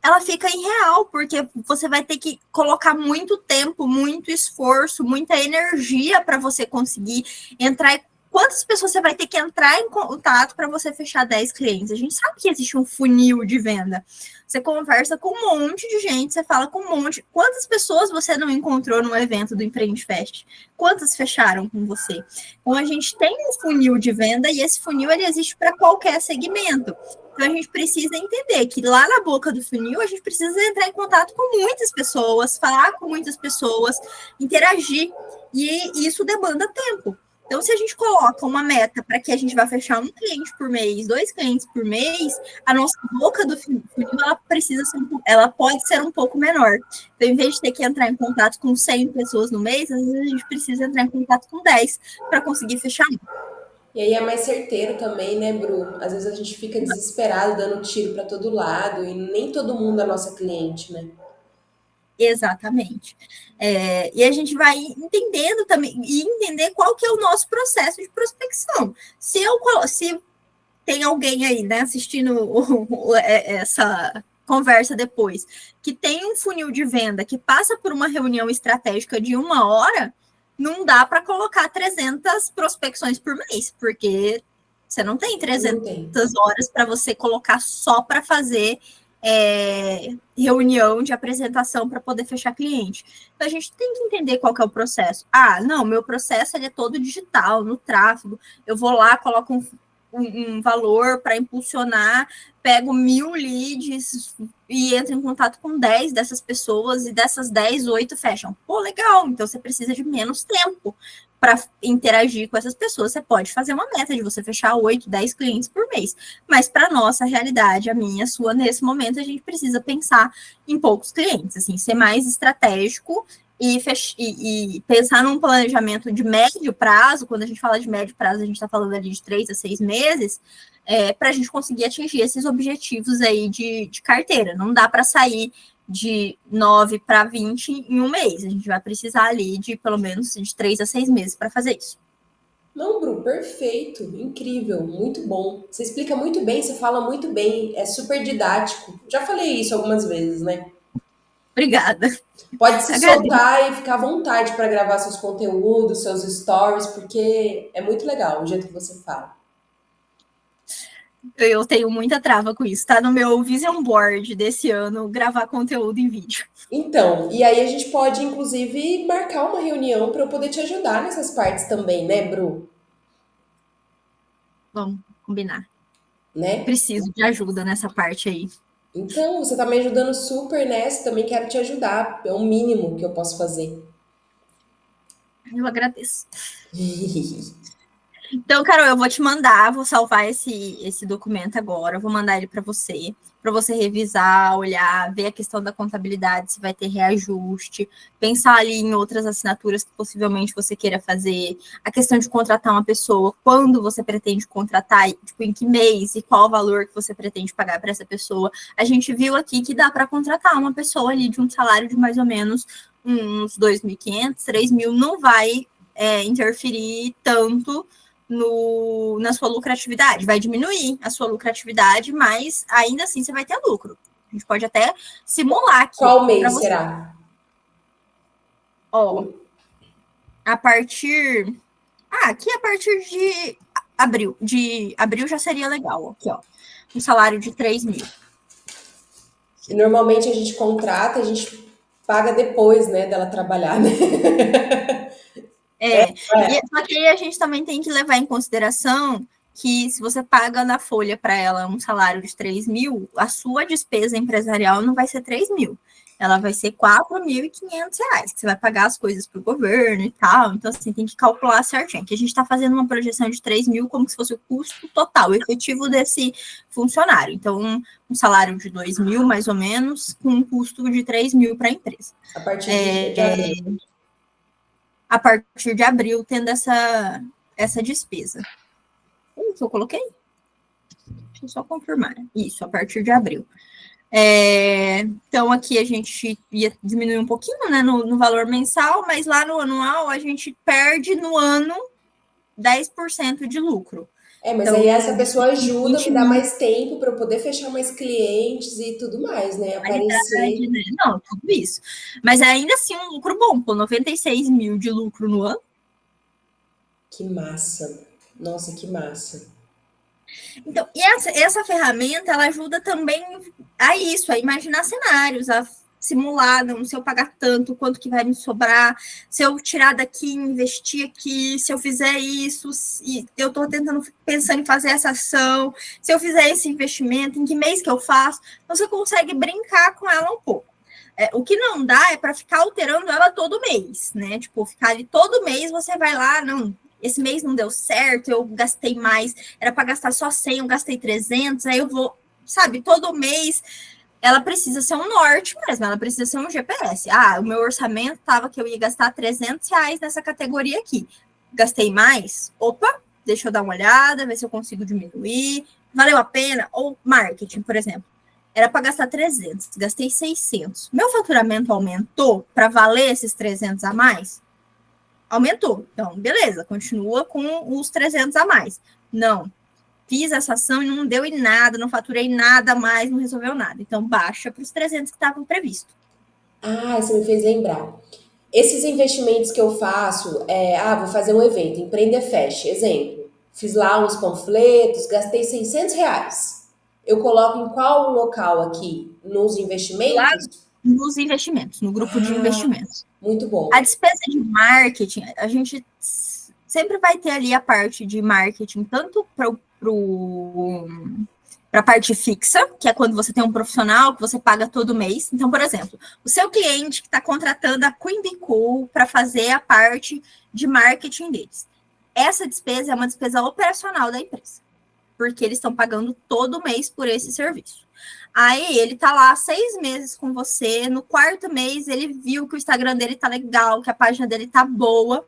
ela fica irreal, porque você vai ter que colocar muito tempo, muito esforço, muita energia para você conseguir entrar quantas pessoas você vai ter que entrar em contato para você fechar 10 clientes? A gente sabe que existe um funil de venda. Você conversa com um monte de gente, você fala com um monte. Quantas pessoas você não encontrou no evento do Empreende Fest? Quantas fecharam com você? Então, a gente tem um funil de venda e esse funil ele existe para qualquer segmento. Então, a gente precisa entender que lá na boca do funil, a gente precisa entrar em contato com muitas pessoas, falar com muitas pessoas, interagir. E isso demanda tempo. Então, se a gente coloca uma meta para que a gente vá fechar um cliente por mês, 2 clientes por mês, a nossa boca do funil ela pode ser um pouco menor. Então, em vez de ter que entrar em contato com 100 pessoas no mês, às vezes a gente precisa entrar em contato com 10 para conseguir fechar um. E aí é mais certeiro também, né, Bru? Às vezes a gente fica desesperado, dando tiro para todo lado, e nem todo mundo é nossa cliente, né? Exatamente. E a gente vai entendendo também, e entender qual que é o nosso processo de prospecção. Se tem alguém aí, né, assistindo essa conversa depois, que tem um funil de venda, que passa por uma reunião estratégica de 1 hora, não dá para colocar 300 prospecções por mês, porque você não tem 300 horas para você colocar só para fazer reunião de apresentação para poder fechar cliente. Então, a gente tem que entender qual que é o processo. Não, meu processo ele é todo digital, no tráfego. Eu vou lá, coloco um valor para impulsionar, pego 1000 leads e entro em contato com 10 dessas pessoas e dessas 10, 8 fecham. Pô, legal, então você precisa de menos tempo para interagir com essas pessoas. Você pode fazer uma meta de você fechar 8, 10 clientes por mês, mas para nossa realidade, a minha, a sua, nesse momento, a gente precisa pensar em poucos clientes, assim, ser mais estratégico e pensar num planejamento de médio prazo. Quando a gente fala de médio prazo, a gente está falando ali de 3 a 6 meses, para a gente conseguir atingir esses objetivos aí de carteira. Não dá para sair de 9 para 20 em um mês. A gente vai precisar ali de pelo menos de 3 a 6 meses para fazer isso. Não, Bru, perfeito, incrível, muito bom. Você explica muito bem, você fala muito bem, é super didático. Já falei isso algumas vezes, né? Obrigada. Pode se Agradeço. soltar e ficar à vontade para gravar seus conteúdos, seus stories, porque é muito legal o jeito que você fala. Eu tenho muita trava com isso. Tá no meu vision board desse ano gravar conteúdo em vídeo. Então, e aí a gente pode, inclusive, marcar uma reunião para eu poder te ajudar nessas partes também, né, Bru? Vamos combinar. Né? Preciso de ajuda nessa parte aí. Então, você tá me ajudando super nessa, também quero te ajudar. É o mínimo que eu posso fazer. Eu agradeço. Então, Carol, eu vou te mandar, vou salvar esse documento agora, vou mandar ele para você revisar, olhar, ver a questão da contabilidade, se vai ter reajuste, pensar ali em outras assinaturas que possivelmente você queira fazer, a questão de contratar uma pessoa, quando você pretende contratar, tipo, em que mês e qual o valor que você pretende pagar para essa pessoa. A gente viu aqui que dá para contratar uma pessoa ali de um salário de mais ou menos uns 2.500, 3.000, não vai interferir tanto na sua lucratividade. Vai diminuir a sua lucratividade, mas ainda assim você vai ter lucro. A gente pode até simular aqui Qual para mês você. será? Ó, a partir. Aqui a partir de abril. De abril já seria legal. Aqui, ó. Um salário de 3.000. E normalmente a gente contrata, a gente paga depois, né, dela trabalhar, né? Só que aí a gente também tem que levar em consideração que se você paga na folha para ela um salário de 3.000, a sua despesa empresarial não vai ser 3.000. Ela vai ser R$ 4.500, que você vai pagar as coisas para o governo e tal. Então, assim, tem que calcular certinho. Que a gente está fazendo uma projeção de 3.000 como se fosse o custo total, efetivo desse funcionário. Então, um salário de 2.000, mais ou menos, com um custo de 3.000 para a empresa. A partir de abril. A partir de abril, tendo essa despesa. Isso eu coloquei? Deixa eu só confirmar. Isso, a partir de abril. Então, aqui a gente ia diminuir um pouquinho, né, no valor mensal, mas lá no anual a gente perde no ano 10% de lucro. Mas então, aí essa pessoa ajuda, me dá 20.000, mais tempo para eu poder fechar mais clientes e tudo mais, né? Aparecer. né? Não, tudo isso. Mas ainda assim um lucro bom, pô, 96 mil de lucro no ano. Que massa. Nossa, que massa. Então, e essa ferramenta, ela ajuda também a isso, a imaginar cenários, a simular, não, se eu pagar tanto, quanto que vai me sobrar, se eu tirar daqui, investir aqui, se eu fizer isso, e eu estou pensando em fazer essa ação, se eu fizer esse investimento, em que mês que eu faço, então você consegue brincar com ela um pouco. O que não dá é para ficar alterando ela todo mês, né? Tipo, ficar ali todo mês, você vai lá, não, esse mês não deu certo, eu gastei mais, era para gastar só 100, eu gastei 300, aí eu vou, sabe, todo mês ela precisa ser um norte mesmo, ela precisa ser um GPS. Ah, o meu orçamento estava que eu ia gastar R$ 300 nessa categoria aqui. Gastei mais? Opa, deixa eu dar uma olhada, ver se eu consigo diminuir. Valeu a pena? Ou marketing, por exemplo. Era para gastar 300, gastei 600. Meu faturamento aumentou para valer esses 300 a mais? Aumentou. Então, beleza, continua com os 300 a mais. Não, fiz essa ação e não deu em nada, não faturei nada mais, não resolveu nada. Então, baixa para os 300 que estavam previstos. Ah, você me fez lembrar. Esses investimentos que eu faço, vou fazer um evento, Empreender Fest, exemplo. Fiz lá uns panfletos, gastei R$ 600. Eu coloco em qual local aqui? Nos Lá investimentos? nos investimentos, no grupo de Ah, investimentos. muito A bom. despesa de marketing, a gente sempre vai ter ali a parte de marketing, tanto para a parte fixa, que é quando você tem um profissional que você paga todo mês. Então, por exemplo, o seu cliente que está contratando a Quimbicool para fazer a parte de marketing deles. Essa despesa é uma despesa operacional da empresa, porque eles estão pagando todo mês por esse serviço. Aí ele tá lá 6 meses com você, no quarto mês ele viu que o Instagram dele tá legal, que a página dele tá boa,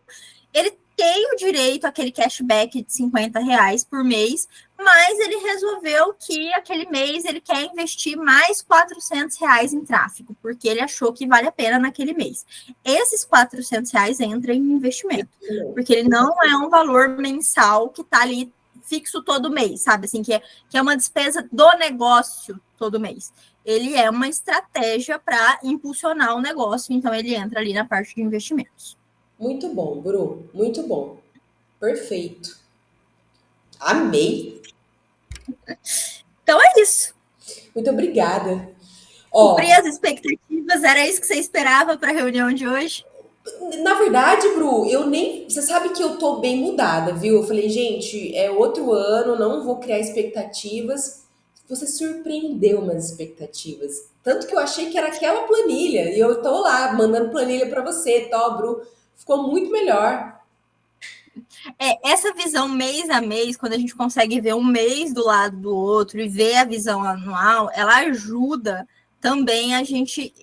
ele tem o direito àquele cashback de R$ 50 por mês, mas ele resolveu que aquele mês ele quer investir mais R$ 400 em tráfego, porque ele achou que vale a pena naquele mês. Esses R$ 400 entram em investimento, porque ele não é um valor mensal que está ali fixo todo mês, sabe? Assim, que é uma despesa do negócio todo mês. Ele é uma estratégia para impulsionar o negócio, então ele entra ali na parte de investimentos. Muito bom, Bru. Muito bom. Perfeito. Amei. Então é isso. Muito obrigada. Cumprir Ó, as expectativas, era isso que você esperava para a reunião de hoje? na verdade, Bru, eu nem. Você sabe que eu tô bem mudada, viu? Eu falei, gente, é outro ano, não vou criar expectativas. Você surpreendeu minhas expectativas. Tanto que eu achei que era aquela planilha. E eu tô lá, mandando planilha pra você, tá, Bru? Ficou muito melhor. Essa visão mês a mês, quando a gente consegue ver um mês do lado do outro e ver a visão anual, ela ajuda também a gente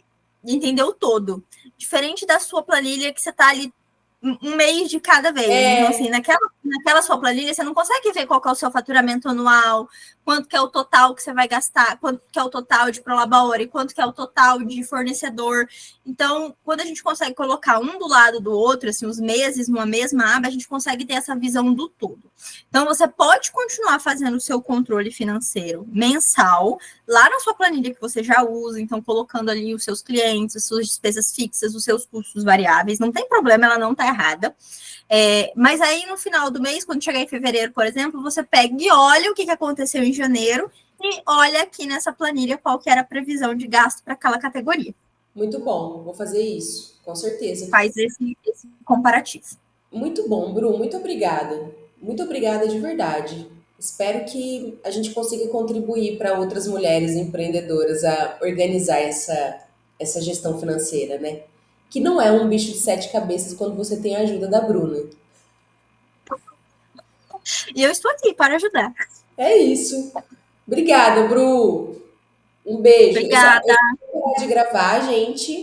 entender o todo. Diferente da sua planilha que você está ali um mês de cada vez. Então, assim, naquela sua planilha, você não consegue ver qual que é o seu faturamento anual, quanto que é o total que você vai gastar, quanto que é o total de prolabore, quanto que é o total de fornecedor. Então, quando a gente consegue colocar um do lado do outro, assim, os meses numa mesma aba, a gente consegue ter essa visão do todo. Então, você pode continuar fazendo o seu controle financeiro mensal, lá na sua planilha que você já usa, então colocando ali os seus clientes, as suas despesas fixas, os seus custos variáveis, não tem problema, ela não está errada. Mas aí no final do mês, quando chegar em fevereiro, por exemplo, você pega e olha o que aconteceu em janeiro e olha aqui nessa planilha qual que era a previsão de gasto para aquela categoria. Muito bom, vou fazer isso, com certeza. Faz esse comparativo. Muito bom, Bru, muito obrigada. Muito obrigada de verdade. Espero que a gente consiga contribuir para outras mulheres empreendedoras a organizar essa gestão financeira, né? Que não é um bicho de sete cabeças quando você tem a ajuda da Bruna. E eu estou aqui para ajudar. É isso. Obrigada, Bru. Um beijo. Eu Obrigada. vou parar de gravar, gente.